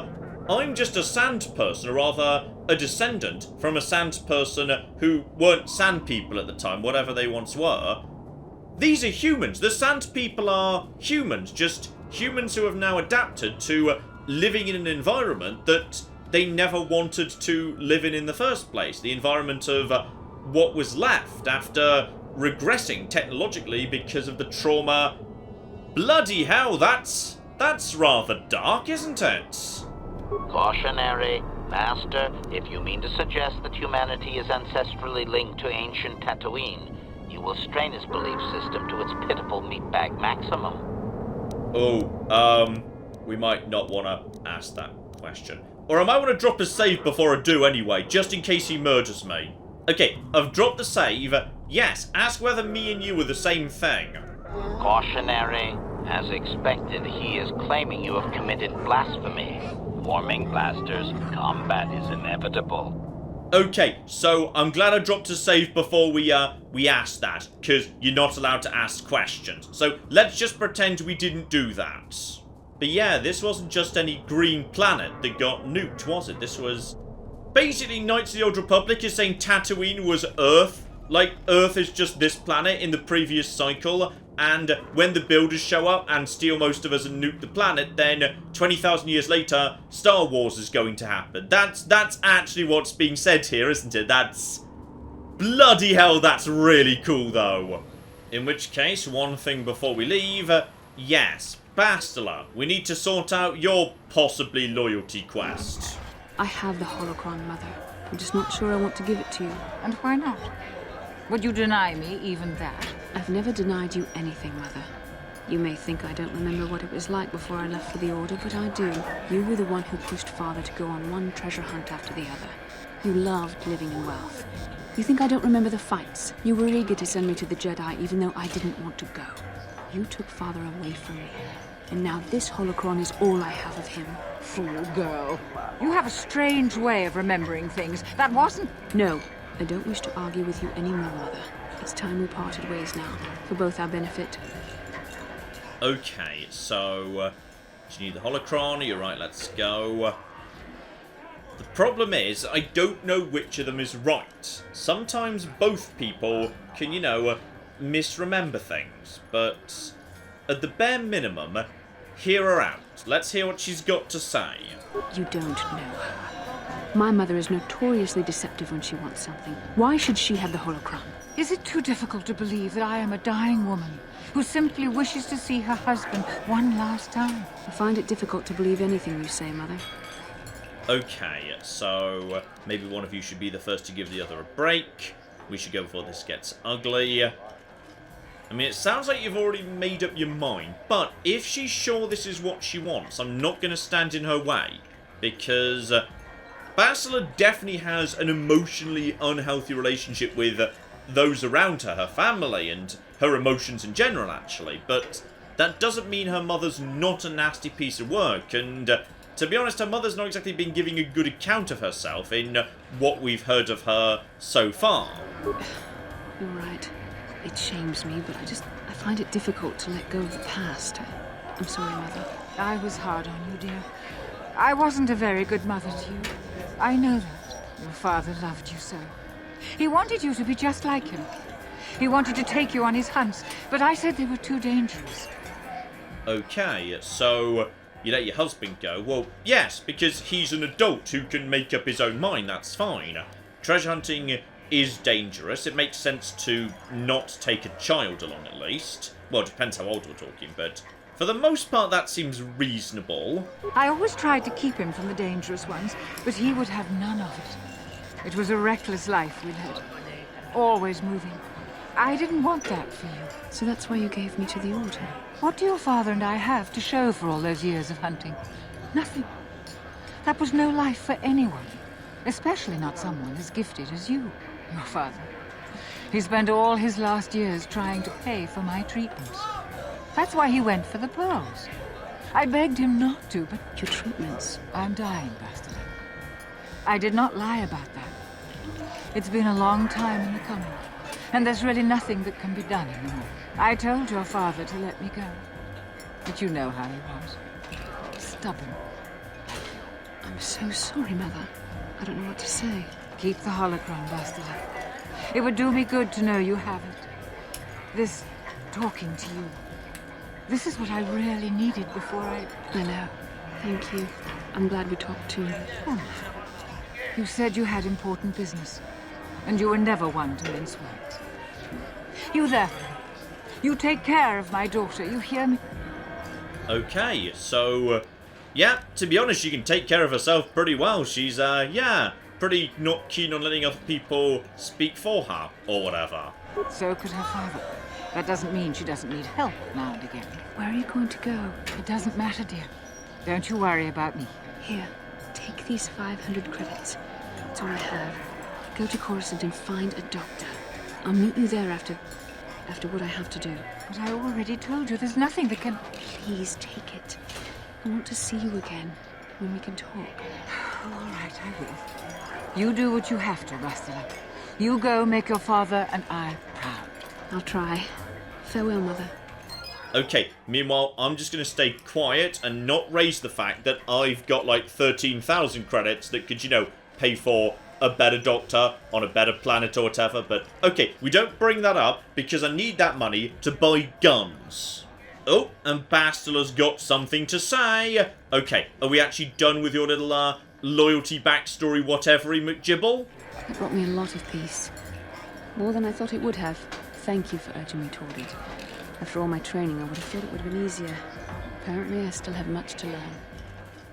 I'm just a sand person, or rather, a descendant from a sand person who weren't sand people at the time, whatever they once were. These are humans. The sand people are humans, just humans who have now adapted to living in an environment that they never wanted to live in the first place. The environment of what was left after regressing technologically because of the trauma. Bloody hell, that's rather dark, isn't it? Cautionary. Master, if you mean to suggest that humanity is ancestrally linked to ancient Tatooine, you will strain his belief system to its pitiful meatbag maximum. We might not want to ask that question. Or I might want to drop a save before I do anyway, just in case he murders me. Okay, I've dropped the save. Yes, ask whether me and you are the same thing. Cautionary. As expected, he is claiming you have committed blasphemy. Forming blasters, combat is inevitable. Okay, so I'm glad I dropped a save before we asked that, because you're not allowed to ask questions. So let's just pretend we didn't do that. But yeah, this wasn't just any green planet that got nuked, was it? This was... Basically, Knights of the Old Republic is saying Tatooine was Earth. Like, Earth is just this planet in the previous cycle, and when the Builders show up and steal most of us and nuke the planet, then 20,000 years later, Star Wars is going to happen. That's actually what's being said here, isn't it? That's... Bloody hell, that's really cool, though. In which case, one thing before we leave, yes, Bastila, we need to sort out your possibly loyalty quest. I have the holocron, Mother. I'm just not sure I want to give it to you. And why not? Would you deny me even that? I've never denied you anything, Mother. You may think I don't remember what it was like before I left for the Order, but I do. You were the one who pushed Father to go on one treasure hunt after the other. You loved living in wealth. You think I don't remember the fights? You were eager to send me to the Jedi even though I didn't want to go. You took Father away from me. And now this holocron is all I have of him. Fool girl. You have a strange way of remembering things. That wasn't... No, I don't wish to argue with you anymore, Mother. It's time we parted ways now, for both our benefit. Okay, so... do you need the holocron? You're right, let's go. The problem is, I don't know which of them is right. Sometimes both people can, you know, misremember things, but at the bare minimum, hear her out. Let's hear what she's got to say. You don't know her. My mother is notoriously deceptive when she wants something. Why should she have the holocron? Is it too difficult to believe that I am a dying woman who simply wishes to see her husband one last time? I find it difficult to believe anything you say, Mother. Okay, so maybe one of you should be the first to give the other a break. We should go before this gets ugly. I mean, it sounds like you've already made up your mind, but if she's sure this is what she wants, I'm not going to stand in her way, because Bastila definitely has an emotionally unhealthy relationship with those around her, her family, and her emotions in general, actually, but that doesn't mean her mother's not a nasty piece of work, and to be honest, her mother's not exactly been giving a good account of herself in what we've heard of her so far. You're right. It shames me, but I find it difficult to let go of the past. I'm sorry, Mother. I was hard on you, dear. I wasn't a very good mother to you. I know that. Your father loved you so. He wanted you to be just like him. He wanted to take you on his hunts, but I said they were too dangerous. Okay, so you let your husband go? Well, yes, because he's an adult who can make up his own mind, that's fine. Treasure hunting is dangerous. It makes sense to not take a child along, at least. Well, it depends how old we're talking, but for the most part, that seems reasonable. I always tried to keep him from the dangerous ones, but he would have none of it. It was a reckless life we led. Always moving. I didn't want that for you. So that's why you gave me to the Order? What do your father and I have to show for all those years of hunting? Nothing. That was no life for anyone. Especially not someone as gifted as you, your father. He spent all his last years trying to pay for my treatments. That's why he went for the pearls. I begged him not to, but... Your treatments? I'm dying, Bastila. I did not lie about that. It's been a long time in the coming, and there's really nothing that can be done anymore. I told your father to let me go, but you know how he was. Stubborn. I'm so sorry, Mother. I don't know what to say. Keep the holocron, Bastila. It would do me good to know you have it. This talking to you. This is what I really needed before I know. Thank you. I'm glad we talked too. Oh. You said you had important business, and you were never one to mince words. You there. You take care of my daughter, you hear me? Okay, so, yeah, to be honest, she can take care of herself pretty well. She's, pretty not keen on letting other people speak for her, or whatever. So could her father. That doesn't mean she doesn't need help now and again. Where are you going to go? It doesn't matter, dear. Don't you worry about me. Here, take these 500 credits. That's all I have. Go to Coruscant and find a doctor. I'll meet you there after what I have to do. But I already told you there's nothing that can... Please take it. I want to see you again, when we can talk. All right, I will. You do what you have to, Bastila. You go make your father and I proud. I'll try. Farewell, Mother. Okay, meanwhile, I'm just going to stay quiet and not raise the fact that I've got like 13,000 credits that could, pay for a better doctor on a better planet or whatever, but okay, we don't bring that up because I need that money to buy guns. Oh, and Bastila's got something to say. Okay, are we actually done with your little, loyalty backstory whatevery, McGibble? It brought me a lot of peace. More than I thought it would have. Thank you for urging me toward it. After all my training, I would have thought it would have been easier. Apparently, I still have much to learn.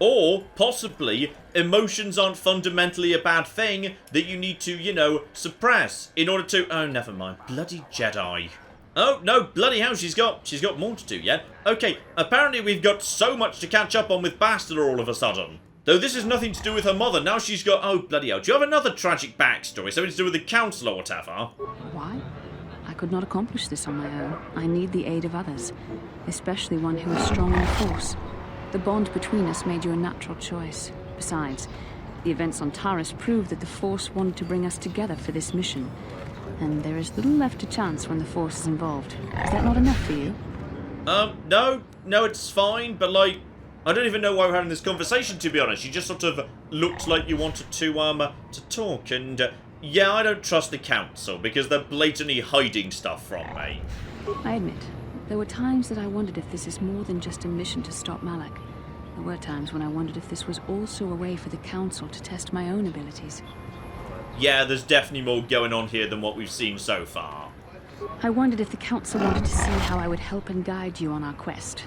Or, possibly, emotions aren't fundamentally a bad thing that you need to, suppress in order to... Oh, never mind. Bloody Jedi. Oh, no, bloody hell, she's got more to do, yeah? Okay, apparently we've got so much to catch up on with Bastila all of a sudden. Though this is nothing to do with her mother, now she's got... Oh, bloody hell, do you have another tragic backstory? Something to do with the council or whatever? Why? I could not accomplish this on my own. I need the aid of others, especially one who is strong in force. The bond between us made you a natural choice. Besides, the events on Taris proved that the Force wanted to bring us together for this mission. And there is little left to chance when the Force is involved. Is that not enough for you? No, it's fine, but, like, I don't even know why we're having this conversation, to be honest. You just sort of looked like you wanted to talk, and, yeah, I don't trust the Council, because they're blatantly hiding stuff from me. I admit, there were times that I wondered if this is more than just a mission to stop Malak. There were times when I wondered if this was also a way for the Council to test my own abilities. Yeah, there's definitely more going on here than what we've seen so far. I wondered if the Council wanted to see how I would help and guide you on our quest.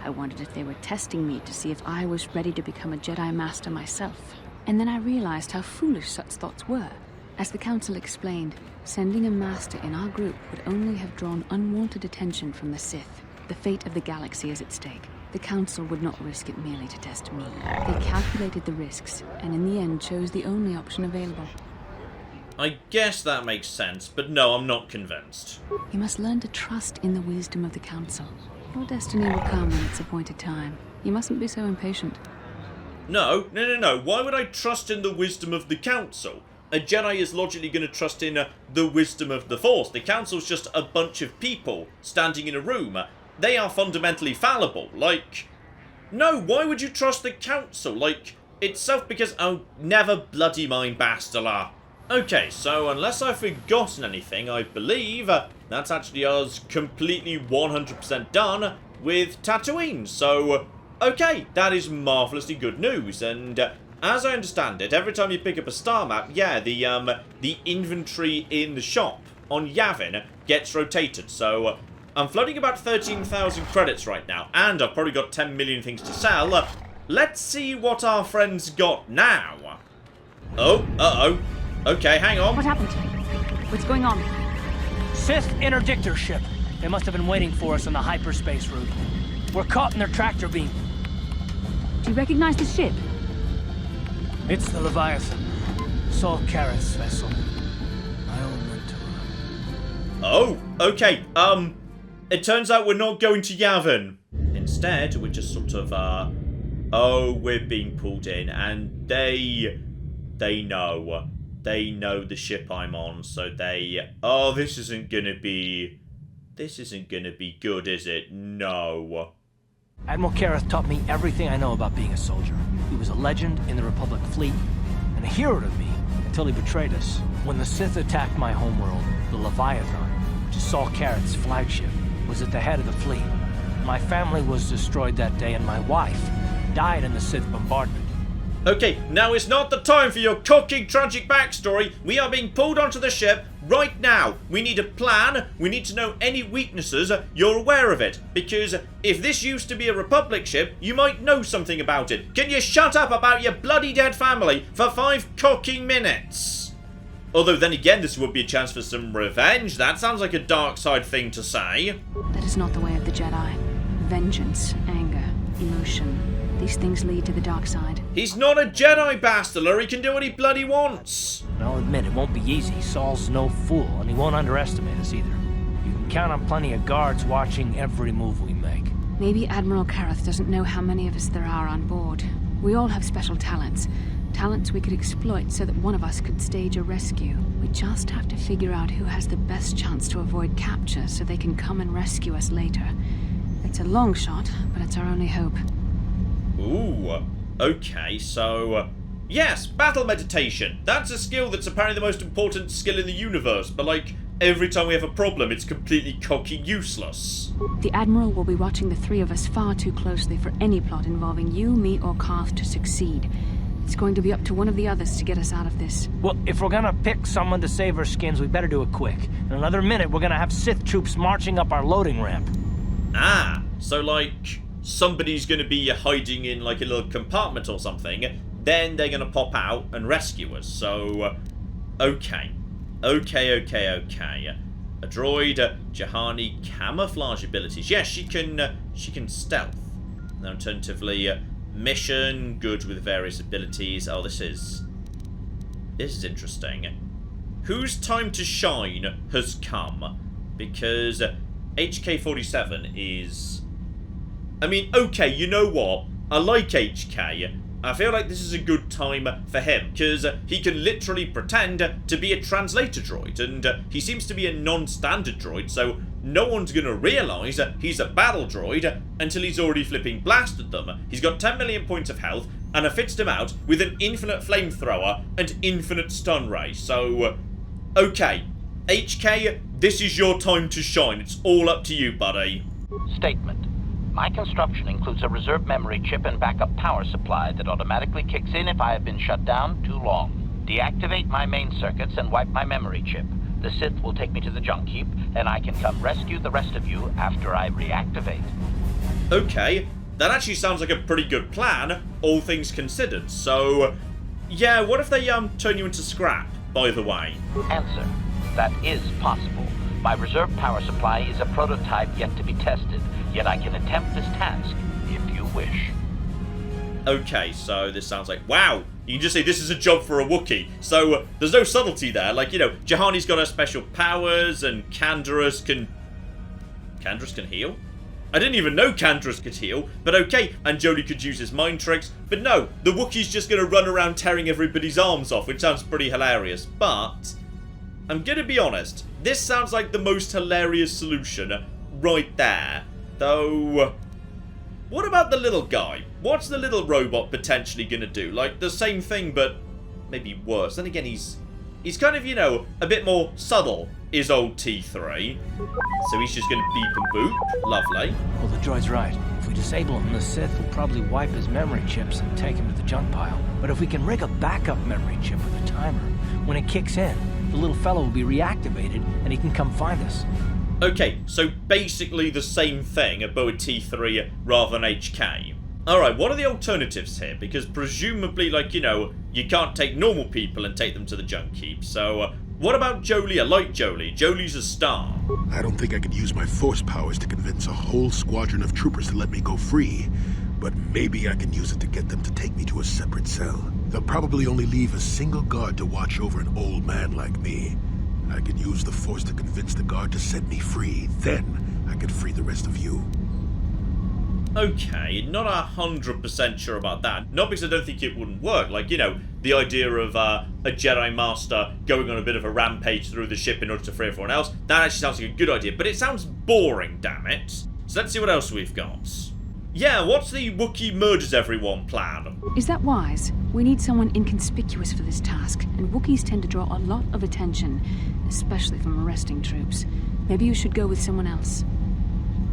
I wondered if they were testing me to see if I was ready to become a Jedi Master myself. And then I realized how foolish such thoughts were. As the Council explained, sending a Master in our group would only have drawn unwanted attention from the Sith. The fate of the galaxy is at stake. The Council would not risk it merely to test me. They calculated the risks, and in the end chose the only option available. I guess that makes sense, but no, I'm not convinced. You must learn to trust in the wisdom of the Council. Your destiny will come when its appointed time. You mustn't be so impatient. No. Why would I trust in the wisdom of the Council? A Jedi is logically going to trust in the wisdom of the Force. The Council's just a bunch of people standing in a room. They are fundamentally fallible. Like, no, why would you trust the Council? Like, itself because, oh, never bloody mind Bastila. Okay, so unless I've forgotten anything, I believe that's actually us completely 100% done with Tatooine. So, okay, that is marvellously good news. And as I understand it, every time you pick up a star map, yeah, the inventory in the shop on Yavin gets rotated. So I'm floating about 13,000 credits right now, and I've probably got 10 million things to sell. Let's see what our friends got now. Oh, uh-oh. Okay, hang on. What happened? What's going on? Sith interdictor ship. They must have been waiting for us on the hyperspace route. We're caught in their tractor beam. Do you recognize the ship? It's the Leviathan. Saul Kara's vessel. My own mentor. Oh, okay. It turns out we're not going to Yavin. Instead, we're just sort of, oh, we're being pulled in, and they know. They know the ship I'm on, so oh, this isn't gonna be good, is it? No. Admiral Kareth taught me everything I know about being a soldier. He was a legend in the Republic fleet, and a hero to me until he betrayed us. When the Sith attacked my homeworld, the Leviathan, which is Saul Kareth's flagship, was at the head of the fleet. My family was destroyed that day, and my wife died in the Sith bombardment. Okay, now is not the time for your cocking tragic backstory. We are being pulled onto the ship right now. We need a plan. We need to know any weaknesses. You're aware of it. Because if this used to be a Republic ship, you might know something about it. Can you shut up about your bloody dead family for 5 cocking minutes? Although then again, this would be a chance for some revenge. That sounds like a dark side thing to say. That is not the way of the Jedi. Vengeance, anger, emotion. These things lead to the dark side. He's not a Jedi, Bastila. He can do what he bloody wants. I'll admit, it won't be easy. Saul's no fool, and he won't underestimate us either. You can count on plenty of guards watching every move we make. Maybe Admiral Kareth doesn't know how many of us there are on board. We all have special talents. Talents we could exploit so that one of us could stage a rescue. We just have to figure out who has the best chance to avoid capture so they can come and rescue us later. It's a long shot, but it's our only hope. Ooh, okay, so, yes, battle meditation. That's a skill that's apparently the most important skill in the universe, but, like, every time we have a problem, it's completely cocky useless. The Admiral will be watching the 3 of us far too closely for any plot involving you, me, or Karth to succeed. It's going to be up to one of the others to get us out of this. Well, if we're gonna pick someone to save our skins, we better do it quick. In another minute, we're gonna have Sith troops marching up our loading ramp. Ah, so, like, somebody's going to be hiding in, like, a little compartment or something, then they're going to pop out and rescue us. So, okay. A droid, Juhani camouflage abilities. Yes, she can stealth. And alternatively, mission, good with various abilities. Oh, this is interesting. Whose time to shine has come? Because HK-47 is... I mean, okay, you know what? I like HK. I feel like this is a good time for him, because he can literally pretend to be a translator droid, and he seems to be a non-standard droid, so no one's going to realise he's a battle droid until he's already flipping blasted them. He's got 10 million points of health, and I fitted him out with an infinite flamethrower and infinite stun ray, so... okay, HK, this is your time to shine. It's all up to you, buddy. Statement. My construction includes a reserve memory chip and backup power supply that automatically kicks in if I have been shut down too long. Deactivate my main circuits and wipe my memory chip. The Sith will take me to the junk heap, and I can come rescue the rest of you after I reactivate. Okay, that actually sounds like a pretty good plan, all things considered. So, yeah, what if they turn you into scrap, by the way? Answer. That is possible. My reserve power supply is a prototype yet to be tested, yet I can attempt this task, if you wish. Okay, so this sounds like... wow! You can just say this is a job for a Wookiee. So, there's no subtlety there. Like, you know, Juhani's got her special powers, and Canderous can heal? I didn't even know Canderous could heal, but okay, and Jody could use his mind tricks. But no, the Wookiee's just going to run around tearing everybody's arms off, which sounds pretty hilarious. But... I'm gonna be honest, this sounds like the most hilarious solution right there. Though, what about the little guy? What's the little robot potentially gonna do? Like, the same thing, but maybe worse. Then again, he's kind of, you know, a bit more subtle, is old T3. So he's just gonna beep and boop. Lovely. Well, the droid's right. If we disable him, the Sith will probably wipe his memory chips and take him to the junk pile. But if we can rig a backup memory chip with a timer, when it kicks in, the little fellow will be reactivated, and he can come find us. Okay, so basically the same thing, but with T3 rather than HK. Alright, what are the alternatives here? Because presumably, like, you know, you can't take normal people and take them to the junk heap. So, what about Jolee? I like Jolee. Jolie's a star. I don't think I could use my force powers to convince a whole squadron of troopers to let me go free. But maybe I can use it to get them to take me to a separate cell. They'll probably only leave a single guard to watch over an old man like me. I could use the Force to convince the guard to set me free. Then I could free the rest of you. Okay, not 100% sure about that. Not because I don't think it wouldn't work. Like, you know, the idea of a Jedi Master going on a bit of a rampage through the ship in order to free everyone else. That actually sounds like a good idea, but it sounds boring, damn it. So let's see what else we've got. Yeah, what's the Wookiee murders everyone plan? Is that wise? We need someone inconspicuous for this task, and Wookiees tend to draw a lot of attention, especially from arresting troops. Maybe you should go with someone else.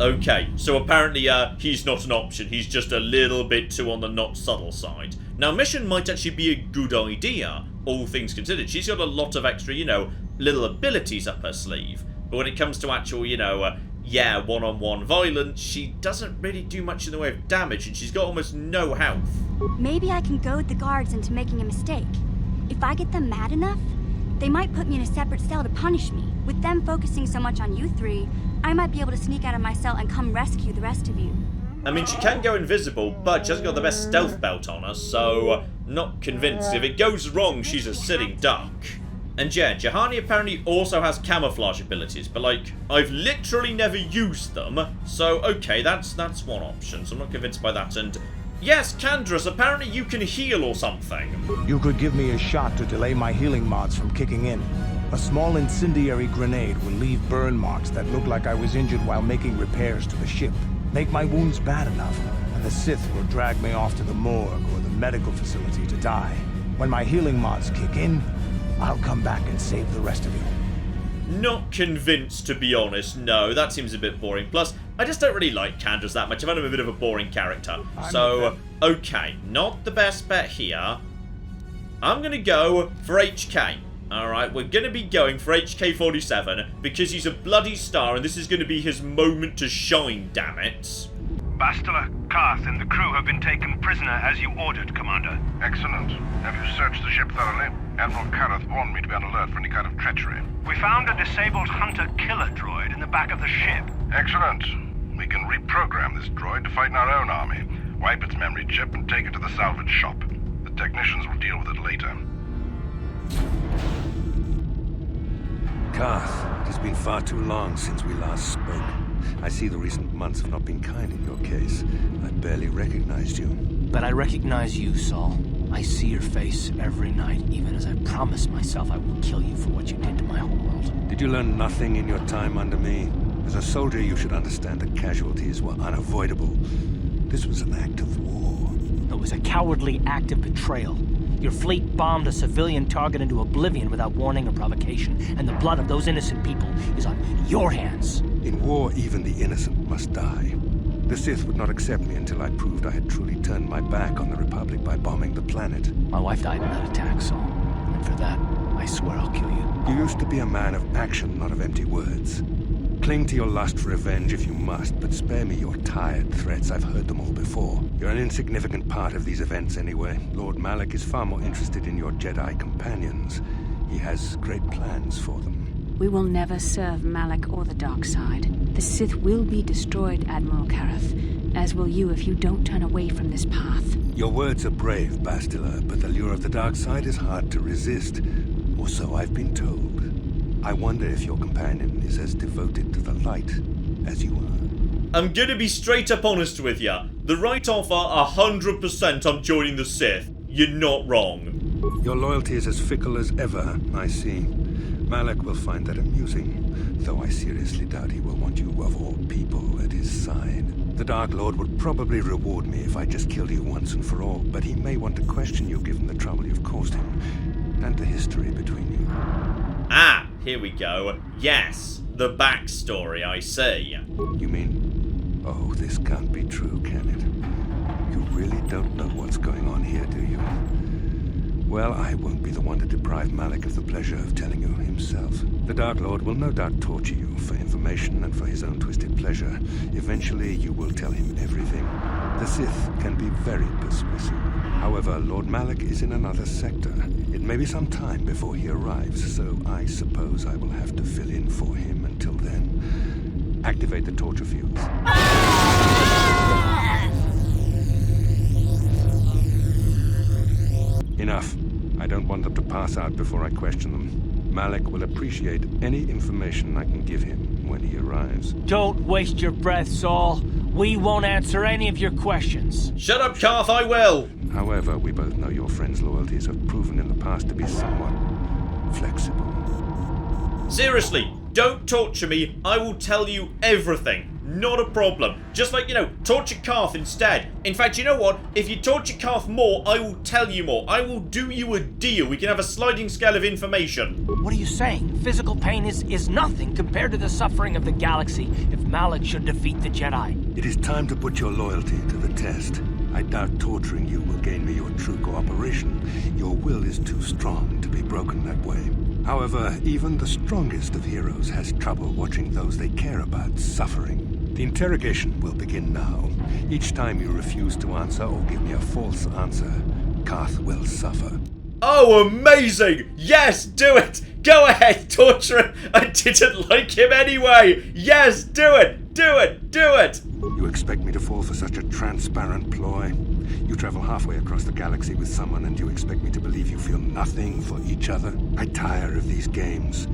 Okay, so apparently he's not an option. He's just a little bit too on the not subtle side. Now, Mission might actually be a good idea, all things considered. She's got a lot of extra, you know, little abilities up her sleeve. But when it comes to actual, you know, yeah, one-on-one violence, she doesn't really do much in the way of damage, and she's got almost no health. Maybe I can goad the guards into making a mistake. If I get them mad enough, they might put me in a separate cell to punish me. With them focusing so much on you three, I might be able to sneak out of my cell and come rescue the rest of you. I mean, she can go invisible, but she hasn't got the best stealth belt on her, so not convinced. If it goes wrong, she's a sitting duck. And yeah, Juhani apparently also has camouflage abilities, but like, I've literally never used them, so okay, that's one option, so I'm not convinced by that. And yes, Canderous, apparently you can heal or something. You could give me a shot to delay my healing mods from kicking in. A small incendiary grenade will leave burn marks that look like I was injured while making repairs to the ship. Make my wounds bad enough, and the Sith will drag me off to the morgue or the medical facility to die. When my healing mods kick in, I'll come back and save the rest of you. Not convinced, to be honest. No, that seems a bit boring. Plus, I just don't really like Canderous that much. I find him a bit of a boring character. So, okay, not the best bet here. I'm going to go for HK. Alright, we're going to be going for HK-47 because he's a bloody star and this is going to be his moment to shine, damn it. Bastila, Karth, and the crew have been taken prisoner as you ordered, Commander. Excellent. Have you searched the ship thoroughly? Admiral Karth warned me to be on alert for any kind of treachery. We found a disabled hunter-killer droid in the back of the ship. Excellent. We can reprogram this droid to fight in our own army, wipe its memory chip, and take it to the salvage shop. The technicians will deal with it later. Karth, it has been far too long since we last spoke. I see the recent months have not been kind in your case. I barely recognized you. But I recognize you, Saul. I see your face every night, even as I promised myself I will kill you for what you did to my homeworld. Did you learn nothing in your time under me? As a soldier, you should understand that casualties were unavoidable. This was an act of war. It was a cowardly act of betrayal. Your fleet bombed a civilian target into oblivion without warning or provocation, and the blood of those innocent people is on your hands. In war, even the innocent must die. The Sith would not accept me until I proved I had truly turned my back on the Republic by bombing the planet. My wife died in that attack, Saul. And for that, I swear I'll kill you. You used to be a man of action, not of empty words. Cling to your lust for revenge if you must, but spare me your tired threats. I've heard them all before. You're an insignificant part of these events anyway. Lord Malak is far more interested in your Jedi companions. He has great plans for them. We will never serve Malak or the dark side. The Sith will be destroyed, Admiral Karth, as will you if you don't turn away from this path. Your words are brave, Bastila, but the lure of the dark side is hard to resist. Or so I've been told. I wonder if your companion is as devoted to the light as you are. I'm gonna be straight up honest with ya. The right offer, 100% I'm joining the Sith. You're not wrong. Your loyalty is as fickle as ever, I see. Malak will find that amusing, though I seriously doubt he will want you of all people at his side. The Dark Lord would probably reward me if I just killed you once and for all, but he may want to question you given the trouble you've caused him, and the history between you. Ah, here we go. Yes, the backstory, I see. You mean... Oh, this can't be true, can it? You really don't know what's going on here, do you? Well, I won't be the one to deprive Malak of the pleasure of telling you himself. The Dark Lord will no doubt torture you for information and for his own twisted pleasure. Eventually, you will tell him everything. The Sith can be very persuasive. However, Lord Malak is in another sector. It may be some time before he arrives, so I suppose I will have to fill in for him until then. Activate the torture fields. Enough. I don't want them to pass out before I question them. Malak will appreciate any information I can give him when he arrives. Don't waste your breath, Saul. We won't answer any of your questions. Shut up, Karth, I will! However, we both know your friend's loyalties have proven in the past to be somewhat flexible. Seriously, don't torture me. I will tell you everything. Not a problem. Just like, torture Karth instead. In fact, you know what? If you torture Karth more, I will tell you more. I will do you a deal. We can have a sliding scale of information. What are you saying? Physical pain is nothing compared to the suffering of the galaxy if Malak should defeat the Jedi. It is time to put your loyalty to the test. I doubt torturing you will gain me your true cooperation. Your will is too strong to be broken that way. However, even the strongest of heroes has trouble watching those they care about suffering. The interrogation will begin now. Each time you refuse to answer or give me a false answer, Karth will suffer. Oh, amazing! Yes, do it! Go ahead, torture him! I didn't like him anyway! Yes, do it! Do it! Do it! You expect me to fall for such a transparent ploy? You travel halfway across the galaxy with someone and you expect me to believe you feel nothing for each other? I tire of these games.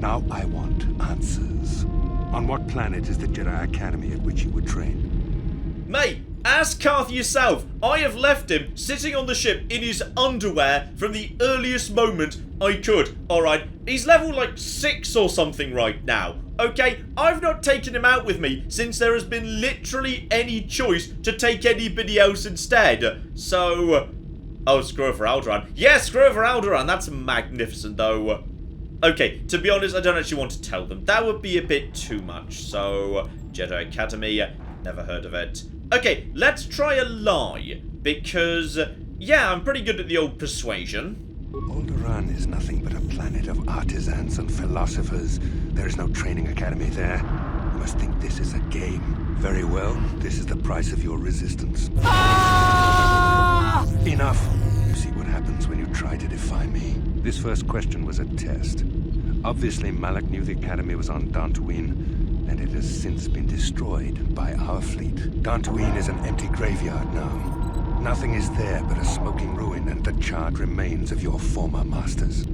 Now I want answers. On what planet is the Jedi Academy at which you were trained? Mate, ask Karth yourself. I have left him sitting on the ship in his underwear from the earliest moment I could. Alright, he's level 6 or something right now. Okay, I've not taken him out with me since there has been literally any choice to take anybody else instead. So... Oh, screw over Alderaan. Yes, screw over Alderaan. That's magnificent, though. Okay, to be honest, I don't actually want to tell them. That would be a bit too much. So, Jedi Academy, never heard of it. Okay, let's try a lie. Because, yeah, I'm pretty good at the old persuasion. Alderaan is nothing but a planet of artisans and philosophers. There is no training academy there. You must think this is a game. Very well, this is the price of your resistance. Enough! You see what happens when you try to defy me. This first question was a test. Obviously, Malak knew the Academy was on Tatooine, and it has since been destroyed by our fleet. Tatooine is an empty graveyard now. Nothing is there but a smoking ruin and the charred remains of your former masters.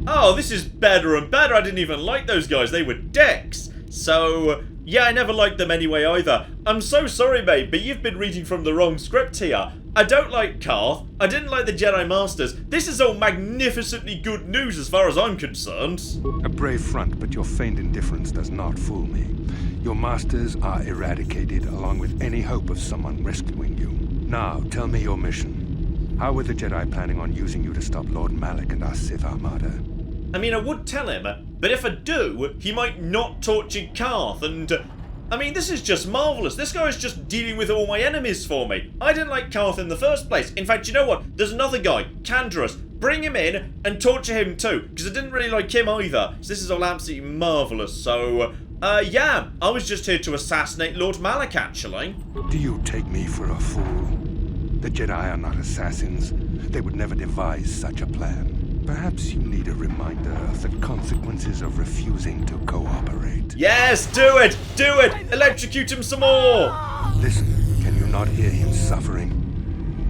Oh, this is better and better. I didn't even like those guys. They were dicks. So, yeah, I never liked them anyway either. I'm so sorry, mate, but you've been reading from the wrong script here. I don't like Darth. I didn't like the Jedi Masters. This is all magnificently good news as far as I'm concerned. A brave front, but your feigned indifference does not fool me. Your masters are eradicated, along with any hope of someone rescuing you. Now, tell me your mission. How were the Jedi planning on using you to stop Lord Malak and our Sith Armada? I mean, I would tell him, but if I do, he might not torture Darth, and... I mean, this is just marvellous. This guy is just dealing with all my enemies for me. I didn't like Darth in the first place. In fact, you know what? There's another guy, Canderous. Bring him in and torture him too, because I didn't really like him either. So this is all absolutely marvellous. So, yeah, I was just here to assassinate Lord Malak, actually. Do you take me for a fool? The Jedi are not assassins. They would never devise such a plan. Perhaps you need a reminder of the consequences of refusing to cooperate. Yes, do it! Do it! Electrocute him some more! Listen, can you not hear him suffering?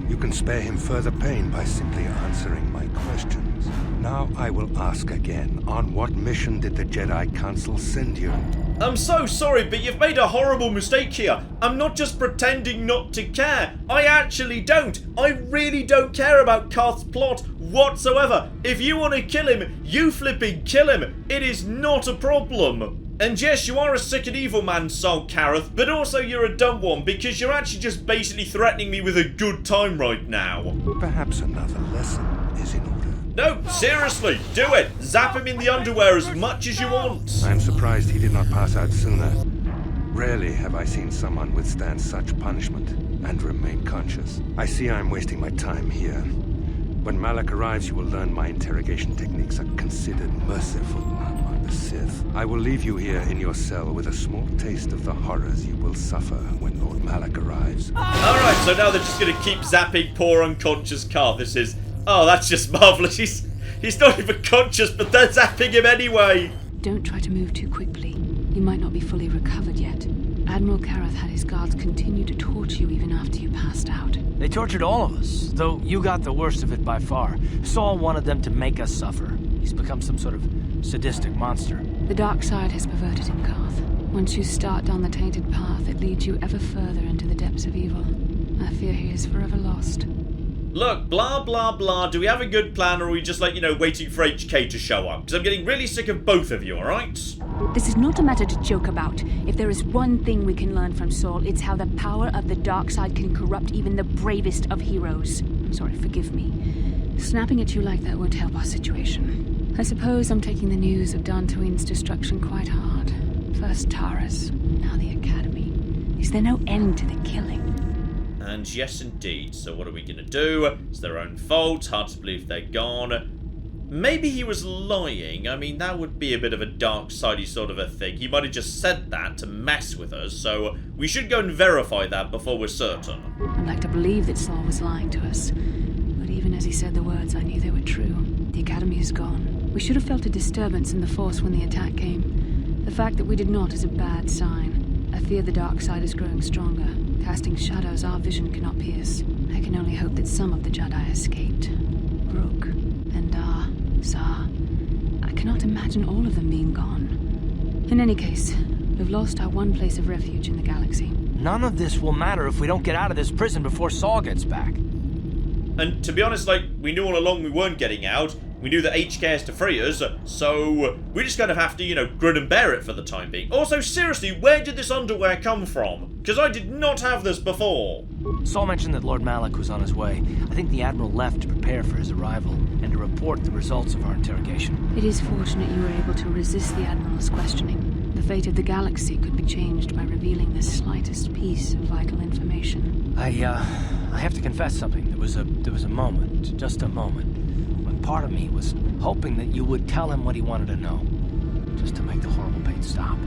You can spare him further pain by simply answering my questions. Now I will ask again, on what mission did the Jedi Council send you? I'm so sorry, but you've made a horrible mistake here. I'm not just pretending not to care. I actually don't. I really don't care about Darth's plot whatsoever. If you want to kill him, you flipping kill him. It is not a problem. And yes, you are a sick and evil man, Sol Karath, but also you're a dumb one, because you're actually just basically threatening me with a good time right now. Perhaps another lesson is in order. No, seriously, do it! Zap him in the underwear as much as you want! I am surprised he did not pass out sooner. Rarely have I seen someone withstand such punishment and remain conscious. I see I'm wasting my time here. When Malak arrives, you will learn my interrogation techniques are considered merciful among the Sith. I will leave you here in your cell with a small taste of the horrors you will suffer when Lord Malak arrives. Alright, so now they're just gonna keep zapping poor unconscious Darth. This is... Oh, that's just marvellous. He's not even conscious, but they're zapping him anyway. Don't try to move too quickly. You might not be fully recovered yet. Admiral Karath had his guards continue to torture you even after you passed out. They tortured all of us, though you got the worst of it by far. Saul wanted them to make us suffer. He's become some sort of sadistic monster. The dark side has perverted him, Darth. Once you start down the tainted path, it leads you ever further into the depths of evil. I fear he is forever lost. Look, blah, blah, blah. Do we have a good plan, or are we just, like, you know, waiting for HK to show up? Because I'm getting really sick of both of you, alright? This is not a matter to joke about. If there is one thing we can learn from Saul, it's how the power of the dark side can corrupt even the bravest of heroes. I'm sorry, forgive me. Snapping at you like that won't help our situation. I suppose I'm taking the news of Tatooine's destruction quite hard. First Taras, now the Academy. Is there no end to the killing? And yes, indeed. So what are we going to do? It's their own fault. Hard to believe they're gone. Maybe he was lying. I mean, that would be a bit of a dark-sidey sort of a thing. He might have just said that to mess with us. So we should go and verify that before we're certain. I'd like to believe that Saul was lying to us. But even as he said the words, I knew they were true. The Academy is gone. We should have felt a disturbance in the Force when the attack came. The fact that we did not is a bad sign. I fear the dark side is growing stronger. Casting shadows our vision cannot pierce. I can only hope that some of the Jedi escaped. Rook, Endar, Zar. I cannot imagine all of them being gone. In any case, we've lost our one place of refuge in the galaxy. None of this will matter if we don't get out of this prison before Saul gets back. And to be honest, like, we knew all along we weren't getting out. We knew that HK has to free us, so we just kind of have to, you know, grin and bear it for the time being. Also, seriously, where did this underwear come from? Because I did not have this before. Saul mentioned that Lord Malak was on his way. I think the Admiral left to prepare for his arrival and to report the results of our interrogation. It is fortunate you were able to resist the Admiral's questioning. The fate of the galaxy could be changed by revealing the slightest piece of vital information. I have to confess something. There was a moment, just a moment, when part of me was hoping that you would tell him what he wanted to know, just to make the horrible pain stop.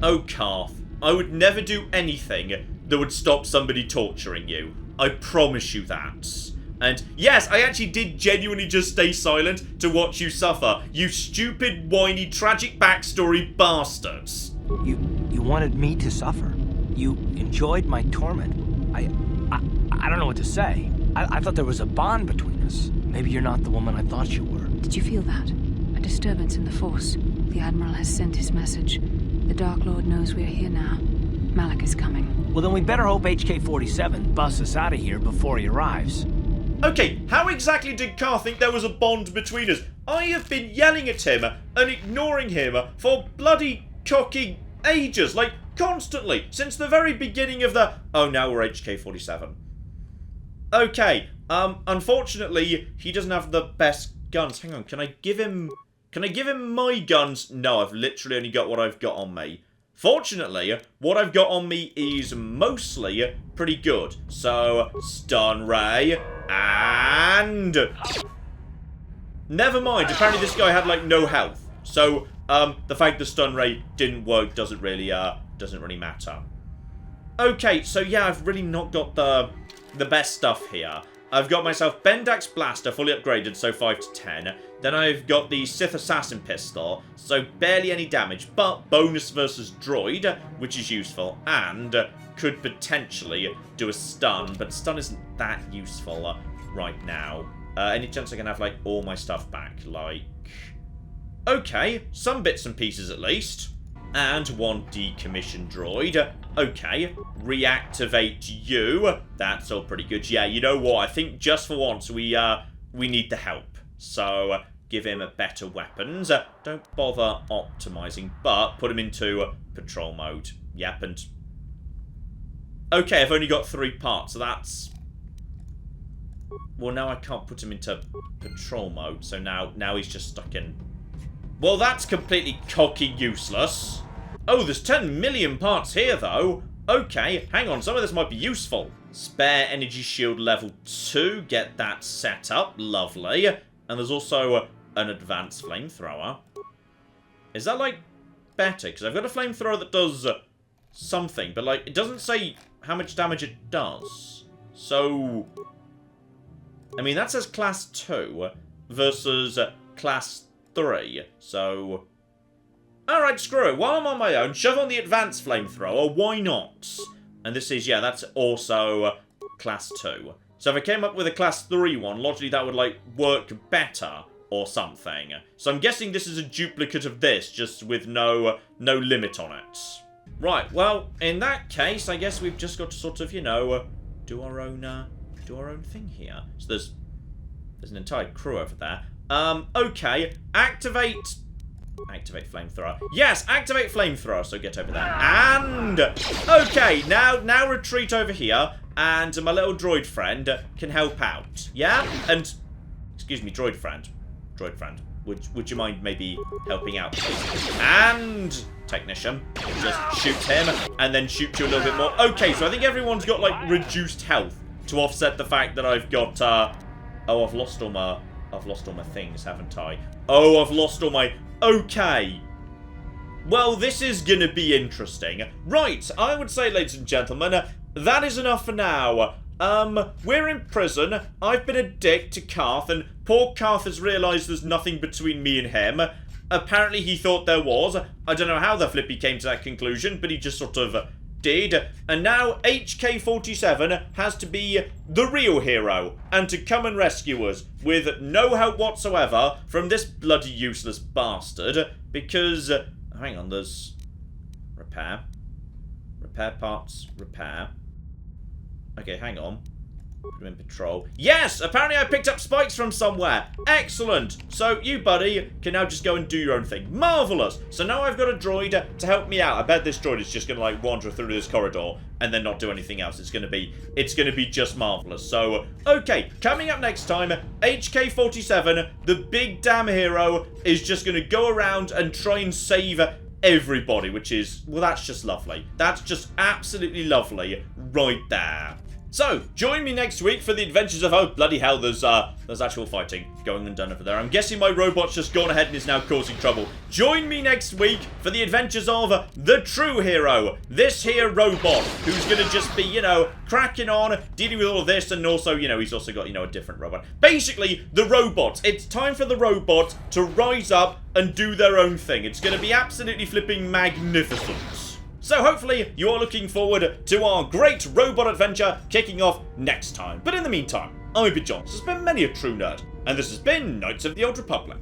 Oh, Darth. I would never do anything that would stop somebody torturing you. I promise you that. And yes, I actually did genuinely just stay silent to watch you suffer. You stupid, whiny, tragic backstory bastards. You wanted me to suffer. You enjoyed my torment. I don't know what to say. I thought there was a bond between us. Maybe you're not the woman I thought you were. Did you feel that? A disturbance in the Force. The Admiral has sent his message. The Dark Lord knows we're here now. Malak is coming. Well, then we better hope HK-47 busts us out of here before he arrives. Okay, how exactly did Carr think there was a bond between us? I have been yelling at him and ignoring him for bloody cocking ages, like constantly, since the very beginning of the... Oh, now we're HK-47. Okay, unfortunately, he doesn't have the best guns. Hang on, can I give him my guns? No, I've literally only got what I've got on me. Fortunately, what I've got on me is mostly pretty good. So, stun ray, and... Never mind, apparently this guy had, like, no health. So, the fact the stun ray didn't work doesn't really matter. Okay, so yeah, I've really not got the best stuff here. I've got myself Bendak's Blaster, fully upgraded, so 5 to 10. Then I've got the Sith Assassin Pistol, so barely any damage, but bonus versus droid, which is useful, and could potentially do a stun, but stun isn't that useful right now. Any chance I can have, like, all my stuff back? Like... Okay, some bits and pieces at least. And one decommissioned droid. Okay, reactivate you. That's all pretty good. Yeah, you know what? I think just for once we need the help. So, give him better weapons. Don't bother optimizing, but put him into patrol mode. Yep, and... Okay, I've only got 3 parts, so that's... Well, now I can't put him into patrol mode, so now he's just stuck in... Well, that's completely cocky useless. Oh, there's 10 million parts here, though. Okay, hang on, some of this might be useful. Spare energy shield level 2, get that set up, lovely. And there's also an advanced flamethrower. Is that, like, better? Because I've got a flamethrower that does something, but, like, it doesn't say how much damage it does. So, I mean, that says class 2 versus class 3, so... Alright, screw it. While I'm on my own, shove on the advanced flamethrower, why not? And this is, yeah, that's also class 2. So if I came up with a class 3 one, logically that would, like, work better or something. So I'm guessing this is a duplicate of this, just with no limit on it. Right, well, in that case, I guess we've just got to sort of, you know, do our own thing here. So there's an entire crew over there. Okay, activate flamethrower. Yes, activate flamethrower, so get over there. And, okay, now retreat over here, and my little droid friend can help out. Yeah? And, excuse me, droid friend, would you mind maybe helping out, please? And, technician, just shoot him, and then shoot you a little bit more. Okay, so I think everyone's got, like, reduced health to offset the fact that I've got, oh, I've lost all my things, haven't I? Oh, I've lost all my... Okay. Well, this is gonna be interesting. Right, I would say, ladies and gentlemen, that is enough for now. We're in prison. I've been a dick to Carth, and poor Carth has realised there's nothing between me and him. Apparently he thought there was. I don't know how the flip he came to that conclusion, but he just sort of... did, and now HK-47 has to be the real hero and to come and rescue us with no help whatsoever from this bloody useless bastard because, hang on, there's repair parts, repair. Okay, hang on. Put him in patrol. Yes! Apparently I picked up spikes from somewhere. Excellent! So you, buddy, can now just go and do your own thing. Marvellous! So now I've got a droid to help me out. I bet this droid is just going to, like, wander through this corridor and then not do anything else. It's going to be just marvellous. So, okay, coming up next time, HK-47, the big damn hero, is just going to go around and try and save everybody, which is, well, that's just lovely. That's just absolutely lovely right there. So, join me next week for the adventures of... Oh, bloody hell, there's actual fighting going on over there. I'm guessing my robot's just gone ahead and is now causing trouble. Join me next week for the adventures of the true hero. This here robot, who's going to just be, you know, cracking on, dealing with all of this, and also, you know, he's also got, you know, a different robot. Basically, the robots. It's time for the robots to rise up and do their own thing. It's going to be absolutely flipping magnificent. So hopefully you are looking forward to our great robot adventure kicking off next time. But in the meantime, I'm Big John. This has been many a true nerd, and this has been Knights of the Old Republic.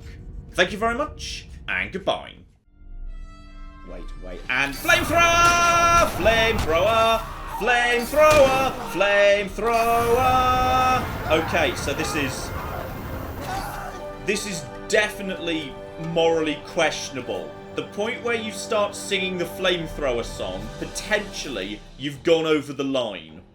Thank you very much, and goodbye. Wait, and flamethrower! Flamethrower! Flamethrower! Flamethrower! Okay, so this is definitely morally questionable. The point where you start singing the flamethrower song, potentially, you've gone over the line.